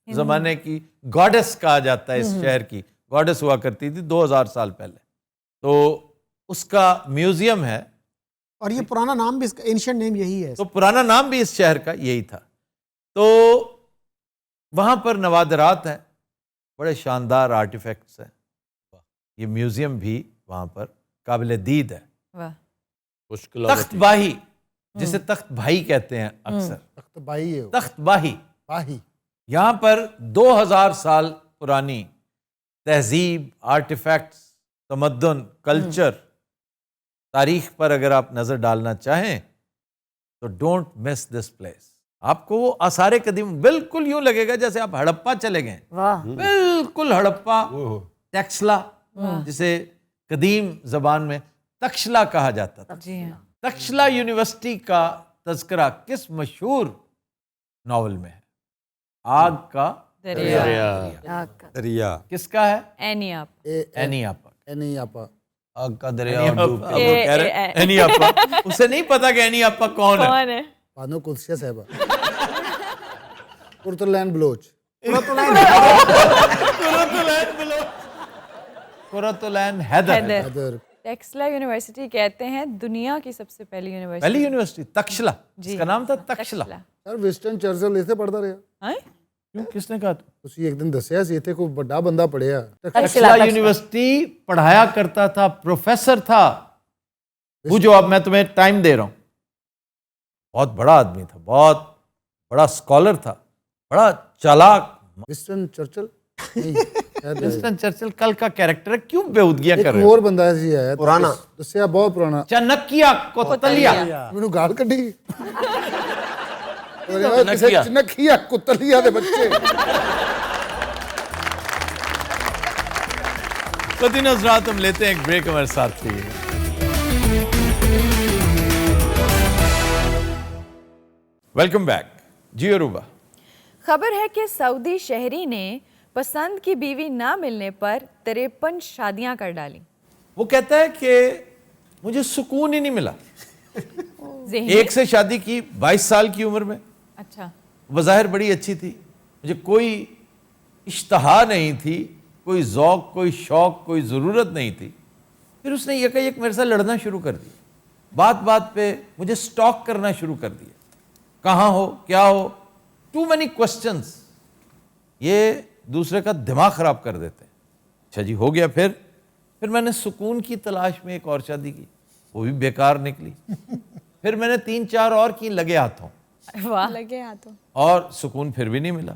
जमाने की गॉडेस कहा जाता है, इस शहर की गॉडेस हुआ करती थी 2000 साल पहले। तो उसका म्यूजियम है, और ये पुराना नाम भी इसका एंशिएंट नेम यही है। तो पुराना नाम भी इस शहर का यही था। तो वहाँ पर नवादरात हैं, बड़े शानदार आर्टिफैक्ट्स हैं। ये म्यूजियम भी वहाँ पर काबिल दीद है। वाह। तख्त बाही, जिसे तख्त भाई कहते हैं अक्सर, तख्त बाही है वो। तख्त बाही। बाही यहाँ पर 2000 साल पुरानी तहजीब, आर्टिफैक्ट्स, तमद्दुन, कल्चर, तारीख पर अगर आप नज़र डालना चाहें तो डोंट मिस दिस प्लेस। आपको वो आसारे कदीम बिल्कुल यूं लगेगा जैसे आप हड़प्पा चले गए। वाह। बिल्कुल हड़प्पा, टैक्सला, जिसे कदीम जबान में तक्षला कहा जाता था। जी हाँ। तक्षला यूनिवर्सिटी का तज़किरा किस मशहूर नॉवल में है? आग का दरिया। दरिया किसका है? एनी आप। एनी आपा। नहीं आपा आग का दरिया और डूब अब वो कह रहे हैं एनी आपा, उसे नहीं पता कि एनी आपा कौन है। कौन है? पानो कुदसिया साहबा कुर्तलैन बलोच कुरतुलैन हैदर। अदर टेक्सला यूनिवर्सिटी कहते हैं दुनिया की सबसे पहली यूनिवर्सिटी। पहली यूनिवर्सिटी तक्षला, जी। इसका नाम था तक्षला। ਸਰ ਵਿਸਟਨ ਚਰਚਲ ਇੱਥੇ ਪੜਦਾ ਰਿਹਾ। हैं? क्यों, किसने कहा? ਤੁਸੀਂ ਇੱਕ ਦਿਨ ਦੱਸਿਆ ਸੀ ਇੱਥੇ ਕੋਈ ਵੱਡਾ ਬੰਦਾ ਪੜਿਆ। तक्षला यूनिवर्सिटी पढ़ाया करता था, प्रोफेसर था वो, जो अब मैं तुम्हें टाइम दे रहा हूं। बहुत बड़ा आदमी था, बहुत बड़ा स्कॉलर था, बड़ा चालाक। ਵਿਸਟਨ ਚਰਚਲ ਨਹੀਂ ਸ਼ਾਇਦ विंस्टन चर्चिल कल का कैरेक्टर है, क्यों बेहूदगियां कर ਇੱਕ रहे हो? ਹੋਰ ਬੰਦਾ ਸੀ ਆਇਆ ਪੁਰਾਣਾ ਦੱਸਿਆ, ਬਹੁਤ ਪੁਰਾਣਾ। चाणक्य कोतलिया। ਮੈਨੂੰ ਗਾਲ ਕੱਢੀ ਕਿਸੇ ਚਨਖੀਆ ਕੁੱਤਲੀਆ ਦੇ ਬੱਚੇ। तो दिन हज़रात हम लेते हैं एक ब्रेक, हमारे साथ रहिए। वेलकम बैक जी अरूबा। खबर है कि सऊदी शहरी ने पसंद की बीवी ना मिलने पर 53 शादियां कर डाली। वो कहता है कि मुझे सुकून ही नहीं मिला। ज़हनी- एक से शादी की 22 साल की उम्र में, अच्छा। बज़ाहिर बड़ी अच्छी थी, मुझे कोई इश्तहा नहीं थी, कोई ज़ौक़, कोई शौक़, कोई ज़रूरत नहीं थी। फिर उसने यकायक मेरे साथ लड़ना शुरू कर दिया, बात बात पे मुझे स्टॉक करना शुरू कर दिया। कहाँ हो, क्या हो, टू मैनी क्वेश्चंस। ये दूसरे का दिमाग ख़राब कर देते हैं। अच्छा जी, हो गया। फिर मैंने सुकून की तलाश में एक और शादी की, वो भी बेकार निकली। फिर मैंने 3-4 और की लगे हाथों, वाह। लगे हाथों। और सुकून फिर भी नहीं मिला।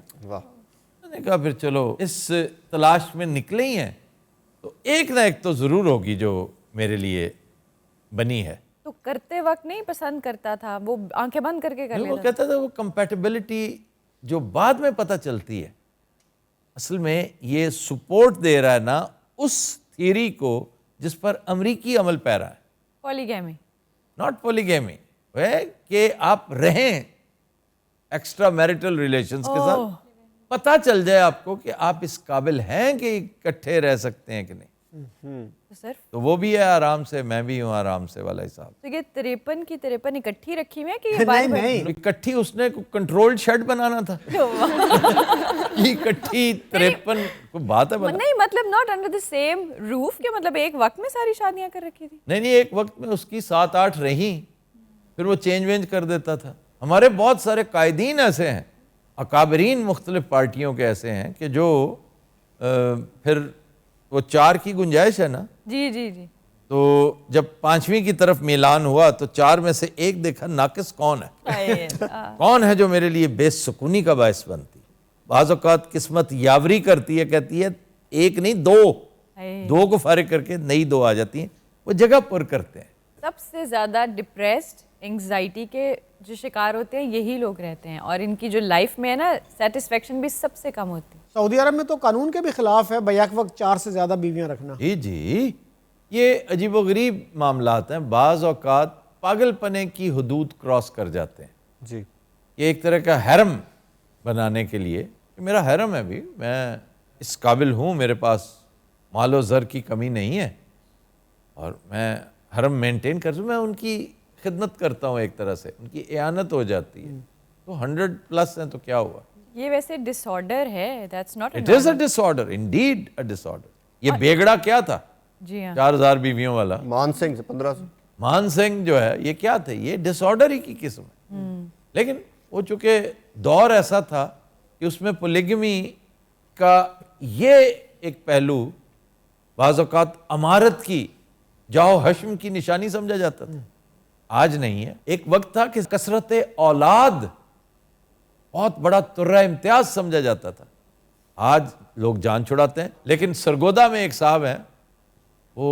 मैंने कहा फिर चलो इस तलाश में निकले ही हैं तो एक ना एक तो ज़रूर होगी जो मेरे लिए बनी है। तो करते वक्त नहीं पसंद करता था, वो आंखें बंद करके कर वो लेता कहता था वो कंपैटिबिलिटी जो बाद में पता चलती है, असल में ये सपोर्ट दे रहा है ना उस थियरी को जिस पर अमरीकी अमल पैरा है। पॉलीगैमी। नॉट पॉलीगैमी, वह कि आप रहें एक्स्ट्रा मैरिटल रिलेशंस के साथ, पता चल जाए आपको कि आप इस काबिल हैं कि इकट्ठे रह सकते हैं कि नहीं। तो सर तो वो भी है आराम से, मैं भी हूँ आराम से वाला हिसाब। तो ये 53 की 53 इकट्ठी रखी हुई है कि ये बार बार? इकट्ठी उसने कंट्रोल्ड शेड बनाना था। इकट्ठी 53 कोई बात है बना? नहीं मतलब not under the same roof के, मतलब एक वक्त में सारी शादियां कर रखी थी। नहीं, एक वक्त में उसकी 7-8 रही, फिर वो चेंज वेंज कर देता था। हमारे बहुत सारे कायदीन ऐसे हैं, अकाबरीन मुख्तलिफ पार्टियों के ऐसे हैं कि जो फिर वो 4 की गुंजाइश है ना, जी जी जी। तो जब 5वीं की तरफ मिलान हुआ तो 4 में से एक देखा नाकिस कौन है, कौन है जो मेरे लिए बेसुकूनी का बायस बनती। बाज़ औक़ात किस्मत यावरी करती है, कहती है 1 नहीं 2 को फारिग करके नई 2 आ जाती हैं, वो जगह पुर करते हैं। सबसे ज़्यादा डिप्रेस्ड, एंग्जाइटी के जो शिकार होते हैं यही लोग रहते हैं, और इनकी जो लाइफ में है ना सेटिस्फेक्शन भी सबसे कम होती है। सऊदी अरब में तो कानून के भी खिलाफ है बैक वक्त 4 से ज़्यादा बीवियां रखना। जी, ये अजीबोगरीब मामलात हैं, बाज़ औक़ात पागलपने की हदूद क्रॉस कर जाते हैं जी। ये एक तरह का हरम बनाने के लिए, मेरा हरम है भी, मैं इस काबिल हूँ, मेरे पास मालो ज़र की कमी नहीं है और मैं हरम मेंटेन कर, मैं उनकी खिदमत करता हूँ, एक तरह से उनकी इयानत हो जाती है। तो 100+ हैं तो क्या हुआ। ये वैसे डिसऑर्डर है, that's not it is a disorder, indeed a disorder. ये बेगड़ा क्या था, जी हाँ, 4000 बीवियों वाला मान सिंह से 1500। मान सिंह जो है ये क्या थे, ये डिसऑर्डर ही की किस्म है। लेकिन वो चूंकि दौर ऐसा था कि उसमें पोलिगमी का ये एक पहलू बाज़ औक़ात अमारत की, जाओ हश्म की निशानी समझा जाता था। आज नहीं है। एक वक्त था कि कसरत औलाद बहुत बड़ा तुर्रा इम्तियाज समझा जाता था। आज लोग जान छुड़ाते हैं। लेकिन सरगोदा में एक साहब हैं, वो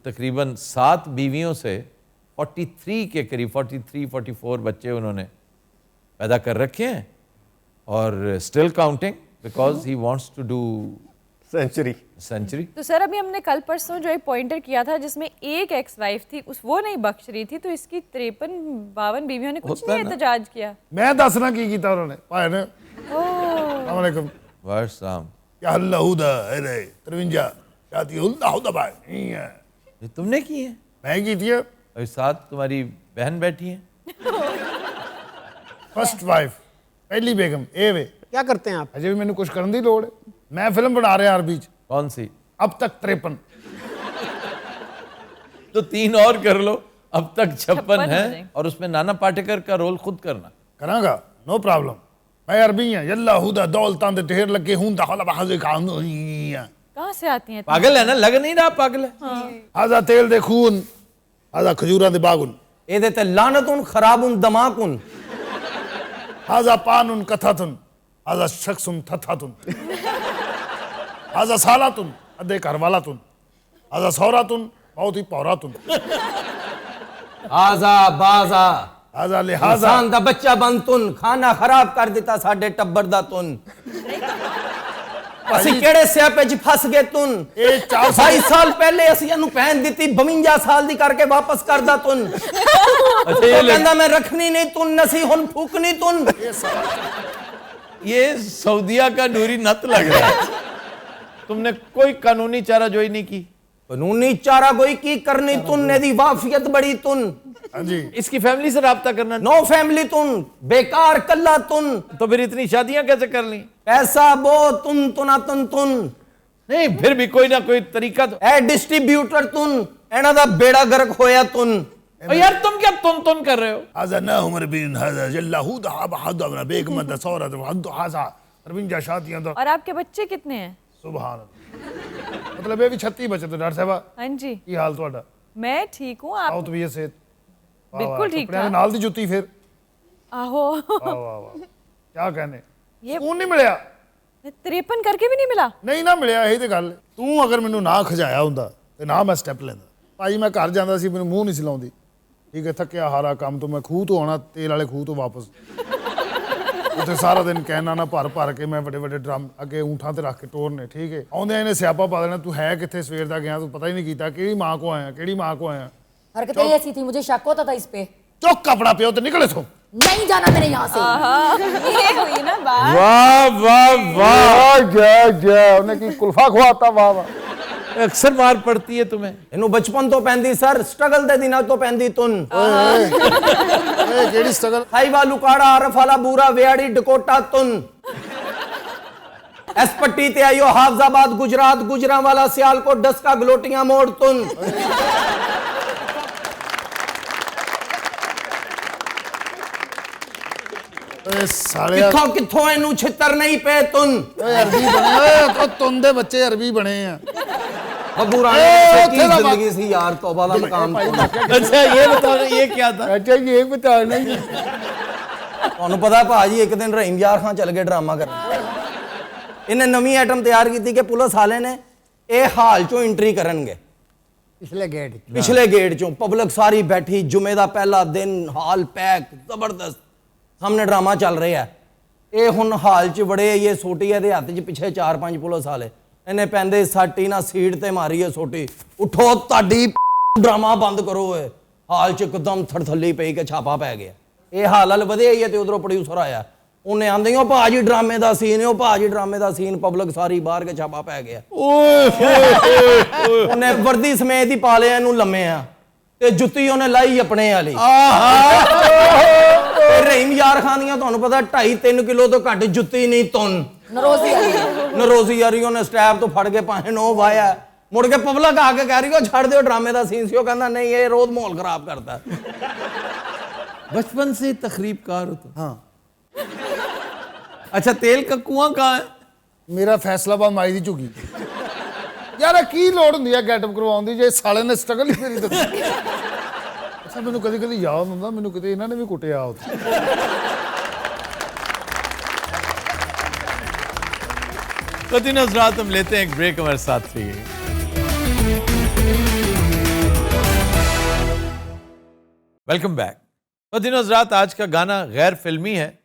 तकरीबन 7 बीवियों से 43 के करीब 43-44 बच्चे उन्होंने पैदा कर रखे हैं और still counting because he wants to do century. तो सर अभी हमने कल परसों जो एक पॉइंटर किया था जिसमें एक एक्स वाइफ थी, उस वो नहीं बख्श रही थी, तो इसकी 53-52 बीवियों ने कुछ नहीं एहतजाज किया। मैं दसना की कीता उन्होंने भाई ने। अस्सलाम वालेकुम। वालेकुम। क्या अल्लाह हुदा है रे 53 शादी हुदा हुदा भाई नहीं है। ये तुमने की है? मैं की थी। और साथ तुम्हारी बहन बैठी है। फर्स्ट वाइफ पहली बेगम ए वे। क्या करते हैं आप? अजय भी मैंने कुछ करने की लोड़ है। मैं फिल्म बना रहा अरबी च। कौन सी? अब तक 53। तो 3 और कर लो, अब तक 56 है, और उसमें नाना पाटेकर का रोल खुद करना। करांगा, नो प्रॉब्लम। मैं अरबी है। यल्ला हुदा दौलतां दे ढेर लगे हूं दखला बाजे खान। कहाँ से आती हैं? पागल है ना, लग नहीं रहा पागल है। आजा तेल दे खून, आजा खजूरा दे बागुन, एदे ते लानतुन खराबुन दमाकुन, आजा पानुन कथातुन, आजा शख्सुन थथातुन, आजा सालातुन अदे घरवालातुन, आजा सौरातुन बहुत ही पौरातुन, आजा बाजा आजा लिहाजा इंसान दा बच्चा बन तुन, खाना खराब कर दिता साडे टब्बर दा तुन, ਅਸੀਂ ਕਿਹੜੇ ਸਿਆਪੇ 'ਚ ਫਸ ਗਏ ਤੁਨ। ਇਹ 22 ਸਾਲ ਪਹਿਲੇ ਅਸੀਂ ਇਹਨੂੰ ਪਹਿਨ ਦਿੱਤੀ, 52 ਸਾਲ ਦੀ ਕਰਕੇ ਵਾਪਸ ਕਰਦਾ ਤੁਨ। ਅੱਛਾ ਇਹ ਕਹਿੰਦਾ ਮੈਂ ਰੱਖਣੀ ਨਹੀਂ ਤੁਨ, ਨਸੀ ਹੁਣ ਫੂਕਣੀ ਤੁਨ। ये सऊदिया का नूरी नत लग रहा है। तुमने कोई कानूनी चाराजोई नहीं की? कानूनी चारागोई की करनी तुन, एदी वाफियत बड़ी तुन। हाँ जी। इसकी फैमिली से राब्ता करना। नो फैमिली तुन, बेकार कल्ला तुन। तो फिर इतनी शादियां कैसे कर ली? पैसा बो तुन तुना तुन तुन। नहीं, फिर भी कोई ना कोई तरीका तो। ए डिस्ट्रीब्यूटर तुन, एना दा बेड़ा गर्क होया तुन। और यार तुम क्या तुन कर रहे हो? आजा ना उमर बिन हाजा जल्लाहू दा बहादा बेगम दा सौरा दा हद हाजा 53 शादियां दा। और आपके बच्चे कितने हैं? सुभान अल्लाह। मतलब ये भी 36 बचे थे डॉक्टर साहब। हाँ जी। की हाल ਤੁਹਾਡਾ? मैं ठीक हूँ। आप? तो ये सेहत बिल्कुल ठीक ठाक। नाल दी जुत्ती फिर। आहो। वाह वाह वाह। क्या कहने? ये ਸਕੂਨ ਨਹੀਂ ਮਿਲਿਆ। 53 करके भी नहीं मिला? ਨਹੀਂ ਨਾ ਮਿਲਿਆ, ਇਹੀ ਤੇ ਗੱਲ। ਤੂੰ ਅਗਰ ਮੈਨੂੰ ਨਾ ਖਜਾਇਆ ਹੁੰਦਾ ਤੇ ਨਾ ਮੈਂ ਸਟੈਪ ਲੈਂਦਾ। ਭਾਈ ਮੈਂ ਘਰ ਜਾਂਦਾ ਸੀ, ਮੈਨੂੰ ਮੂੰਹ ਨਹੀਂ ਸੀ ਲਾਉਂਦੀ। ਠੀਕ ਹੈ, ਥੱਕਿਆ ਹਾਰਾ ਕੰਮ ਤੋਂ ਮੈਂ ਖੂਹ ਤੋਂ ਆਉਣਾ, ਤੇਲ ਵਾਲੇ ਖੂਹ ਤੋਂ ਵਾਪਸ। ਉੱਥੇ ਸਾਰਾ ਦਿਨ ਕਹਿਣਾ ਨਾ ਭਰ ਭਰ ਕੇ ਮੈਂ ਵੱਡੇ ਵੱਡੇ ਡਰਮ ਅੱਗੇ ਊਂਠਾਂ ਤੇ ਰੱਖ ਕੇ ਟੋਰਨੇ। ਠੀਕ ਹੈ, ਆਉਂਦੇ ਇਹਨੇ ਸਿਆਪਾ ਪਾ ਦੇਣਾ, ਤੂੰ ਹੈ ਕਿੱਥੇ, ਸਵੇਰ ਦਾ ਗਿਆ, ਤੂੰ ਪਤਾ ਹੀ ਨਹੀਂ ਕੀਤਾ ਕਿਹੜੀ ਮਾਂ ਕੋ ਆਇਆ, ਕਿਹੜੀ ਮਾਂ ਕੋ ਆਇਆ। हरकतें ही ऐसी थी, मुझे शक होता था इस पे। चुप कपड़ा पियो तो निकले थो। नहीं जाना मैंने यहाँ से। ये हुई ना बात। वाह वाह वाह। जय जय उन्हें की कुल्फा खुआता। वाह वाह। अक्सर मार पड़ती है तुम्हें? ਇਹਨੂੰ ਬਚਪਨ ਤੋਂ ਪੈਂਦੀ ਸਰ, ਸਟਰਗਲ ਦੇ ਦਿਨਾਂ ਤੋਂ ਪੈਂਦੀ ਤੁਨ। ए केड़ी स्ट्रगल? ਹਾਈਵਾ ਲੁਕਾੜਾ ਆਰਫ ਵਾਲਾ ਬੂਰਾ ਵਿਆੜੀ ਡਕੋਟਾ ਤੁਨ। ਐਸ ਪੱਟੀ ਤੇ ਆਇਓ ਹਾਫਜ਼ਾਬਾਦ ਗੁਜਰਾਤ, ਗੁਜਰਾਂਵਾਲਾ ਸਿਆਲਕੋਟ, ਡਸਕਾ ਗਲੋਟੀਆਂ ਮੋੜ ਤੁਨ। ਓਏ ਸਾਲਿਆ ਕਿੱਥੋਂ ਕਿੱਥੋਂ ਇਹਨੂੰ ਛਿੱਤਰ ਨਹੀਂ ਪਏ ਤੁਨ ਓਏ ਅਰਬੀ ਬਣੇ ਓਏ ਉਹ ਤੁੰਨ ਦੇ ਬੱਚੇ ਅਰਬੀ ਬਣੇ ਆ ਬੱਬੂ ਰਾਣੀ ਉੱਥੇ ਕੀ ਦਾ ਬਾਤ- ਜ਼ਿੰਦਗੀ ਸੀ ਯਾਰ ਤੌਬਾ ਦਾ ਮਕਾਮ अच्छा ये बताओ ना, ये क्या था? ਅੱਛਾ ਇਹ ਬਤਾਣਾ ਹੀ ਤੁਹਾਨੂੰ ਪਤਾ ਭਾਜੀ ਇੱਕ ਦਿਨ ਰਹੀਮ ਯਾਰ ਖਾਨ ਚੱਲ ਗਏ ਡਰਾਮਾ ਕਰਨ ਇਹਨੇ ਨਵੀਂ ਆਈਟਮ ਤਿਆਰ ਕੀਤੀ ਕਿ ਪੁਲਿਸ ਵਾਲੇ ਨੇ ਇਹ ਹਾਲ ਚੋਂ ਐਂਟਰੀ ਕਰਨਗੇ ਪਿਛਲੇ ਗੇਟ 'ਚ। ਪਿਛਲੇ ਗੇਟ ਚੋਂ ਪਬਲਿਕ ਸਾਰੀ ਬੈਠੀ ਜੁਮੇ ਦਾ ਪਹਿਲਾ ਦਿਨ ਹਾਲ ਪੈਕ ਜ਼ਬਰਦਸਤ ਸਾਹਮਣੇ ਡਰਾਮਾ ਚੱਲ ਰਿਹਾ ਇਹ ਹੁਣ ਹਾਲ 'ਚ ਬੜੇ ਇਹ ਸੋਟੀ ਇਹਦੇ ਹੱਥ 'ਚ ਪਿੱਛੇ 4-5 ਪੁਲਿਸ ਵਾਲੇ ਇਹਨੇ ਪੈਂਦੇ ਸਾਟੀ ਨਾ ਸੀਟ ਤੇ ਮਾਰੀ ਹੈ ਸੋਟੀ ਉਠੋ ਤੁਹਾਡੀ ਡਰਾਮਾ ਬੰਦ ਕਰੋ ਏ ਹਾਲ 'ਚ ਇੱਕਦਮ ਥੜਥੱਲੀ ਪਈ ਕਿ ਛਾਪਾ ਪੈ ਗਿਆ ਇਹ ਹਾਲ ਵਧਿਆ ਹੀ ਹੈ ਤੇ ਉਧਰੋਂ ਪ੍ਰੋਡਿਊਸਰ ਆਇਆ ਉਹਨੇ ਆਂਦੇ ਉਹ ਭਾਜੀ ਡਰਾਮੇ ਦਾ ਸੀਨ ਉਹ ਭਾਜੀ ਡਰਾਮੇ ਦਾ ਸੀਨ ਪਬਲਿਕ ਸਾਰੀ ਬਾਹਰ ਕੇ ਛਾਪਾ ਪੈ ਗਿਆ ਉਹਨੇ ਵਰਦੀ ਸਮੇਤ ਹੀ ਪਾ ਲਿਆ ਇਹਨੂੰ ਲੰਮੇ ਆ ਤੇ ਜੁੱਤੀ ਉਹਨੇ ਲਾਈ ਆਪਣੇ ਵਾਲੀ ਤੇ ਰਹੀਮ ਯਾਰ ਖਾਨ ਦੀਆਂ ਤੁਹਾਨੂੰ ਪਤਾ 2.5-3 ਕਿਲੋ ਤੋਂ ਘੱਟ ਜੁੱਤੀ ਨਹੀਂ ਤੁੰਨ नरोजी आ गई। ਨਰੋਜ਼ੀ ਯਾਰੀ ਉਹਨੇ ਸਟੈਪ ਤੋਂ ਫੜ ਕੇ ਪਾਹੇ ਨੂੰ ਵਾਇਆ ਮੁੜ ਕੇ ਪਬਲਿਕ ਆ ਕੇ ਕਹਿ ਰਹੀ ਉਹ ਛੱਡ ਦਿਓ ਡਰਾਮੇ ਦਾ ਸੀਨ ਸੀ ਉਹ ਕਹਿੰਦਾ ਨਹੀਂ ਇਹ ਰੋਜ਼ ਮਾਹੌਲ ਖਰਾਬ ਕਰਦਾ बचपन से तकरीबकार हो तुम? हाँ। अच्छा, तेल का कुआं कहाँ है? ਮੇਰਾ ਫੈਸਲਾਬਾਦ ਮਾਈ ਦੀ ਝੁਗੀ ਯਾਰ ਇਹ ਕੀ ਲੋੜ ਹੁੰਦੀ ਹੈ ਗੈਟਅਪ ਕਰਵਾਉਣ ਦੀ ਜੇ ਸਾਲੇ ਨੇ ਸਟਰਗਲ ਹੀ ਮੇਰੀ ਦੱਸੀ ਅੱਛਾ ਮੈਨੂੰ ਕਦੀ ਕਦੀ ਯਾਦ ਹੁੰਦਾ ਮੈਨੂੰ ਕਿਤੇ ਇਹਨਾਂ ਨੇ ਵੀ ਕੁੱਟਿਆ ਉੱਥੇ तो दिन हजरात हम लेते हैं एक ब्रेक, हमारे साथ रहिए। Welcome back. तो दिन हजरात आज का गाना गैर फिल्मी है,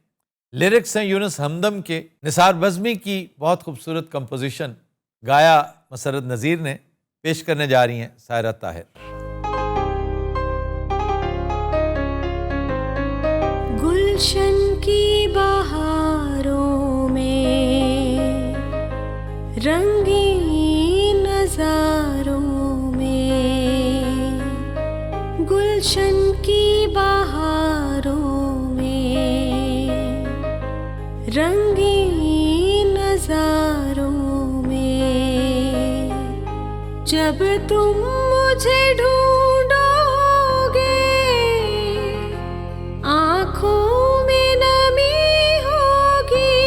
लिरिक्स हैं यूनुस हमदम के, निसार बज़मी की बहुत खूबसूरत कंपोजिशन गाया मसरत नज़ीर ने, पेश करने जा रही हैं सायरा ताहिर। गुलशन की बहारों में रंगीन नज़ारों में, गुलशन की बहारों में रंगीन नज़ारों में, जब तुम मुझे ढूंढोगे आँखों में नमी होगी,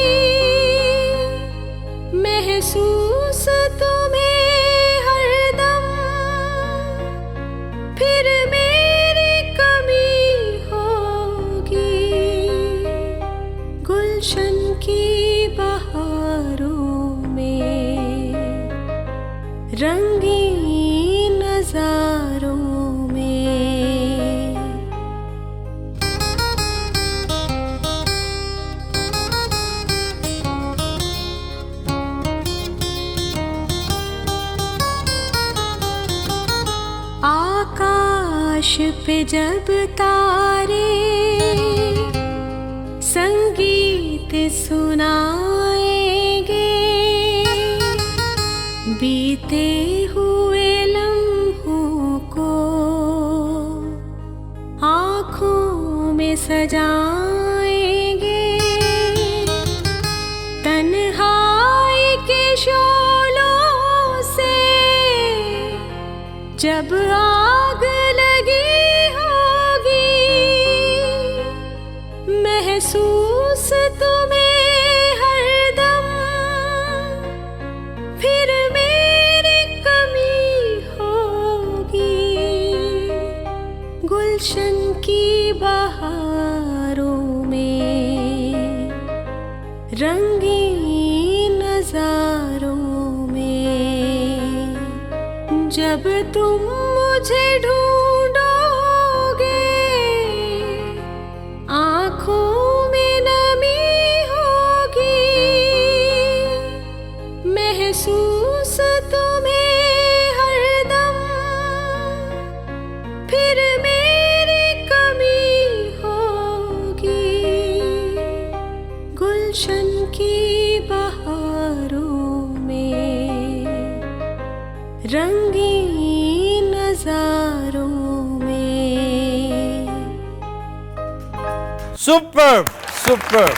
महसूस तुम्हें हरदम फिर मेरी कमी होगी, गुलशन की बहारों में रंगीन नज़ारों में। आकाश पे जब तारे संगीत सुनाएंगे, बीते हुए लम्हों को आँखों में सजाएंगे, तन्हाई के शोलों से जब आग लगी होगी, महसूस तुम्हें हरदम फिर मेरी कमी होगी, गुलशन की बहारों में रंगीन नज़ारों में, जब तुम मुझे ढूंढोगे आँखों में नमी होगी, महसूस तुम्हें हरदम फिर मेरी कमी होगी, गुलशन की बहारों में रंगीन नज़ारों में। Super super.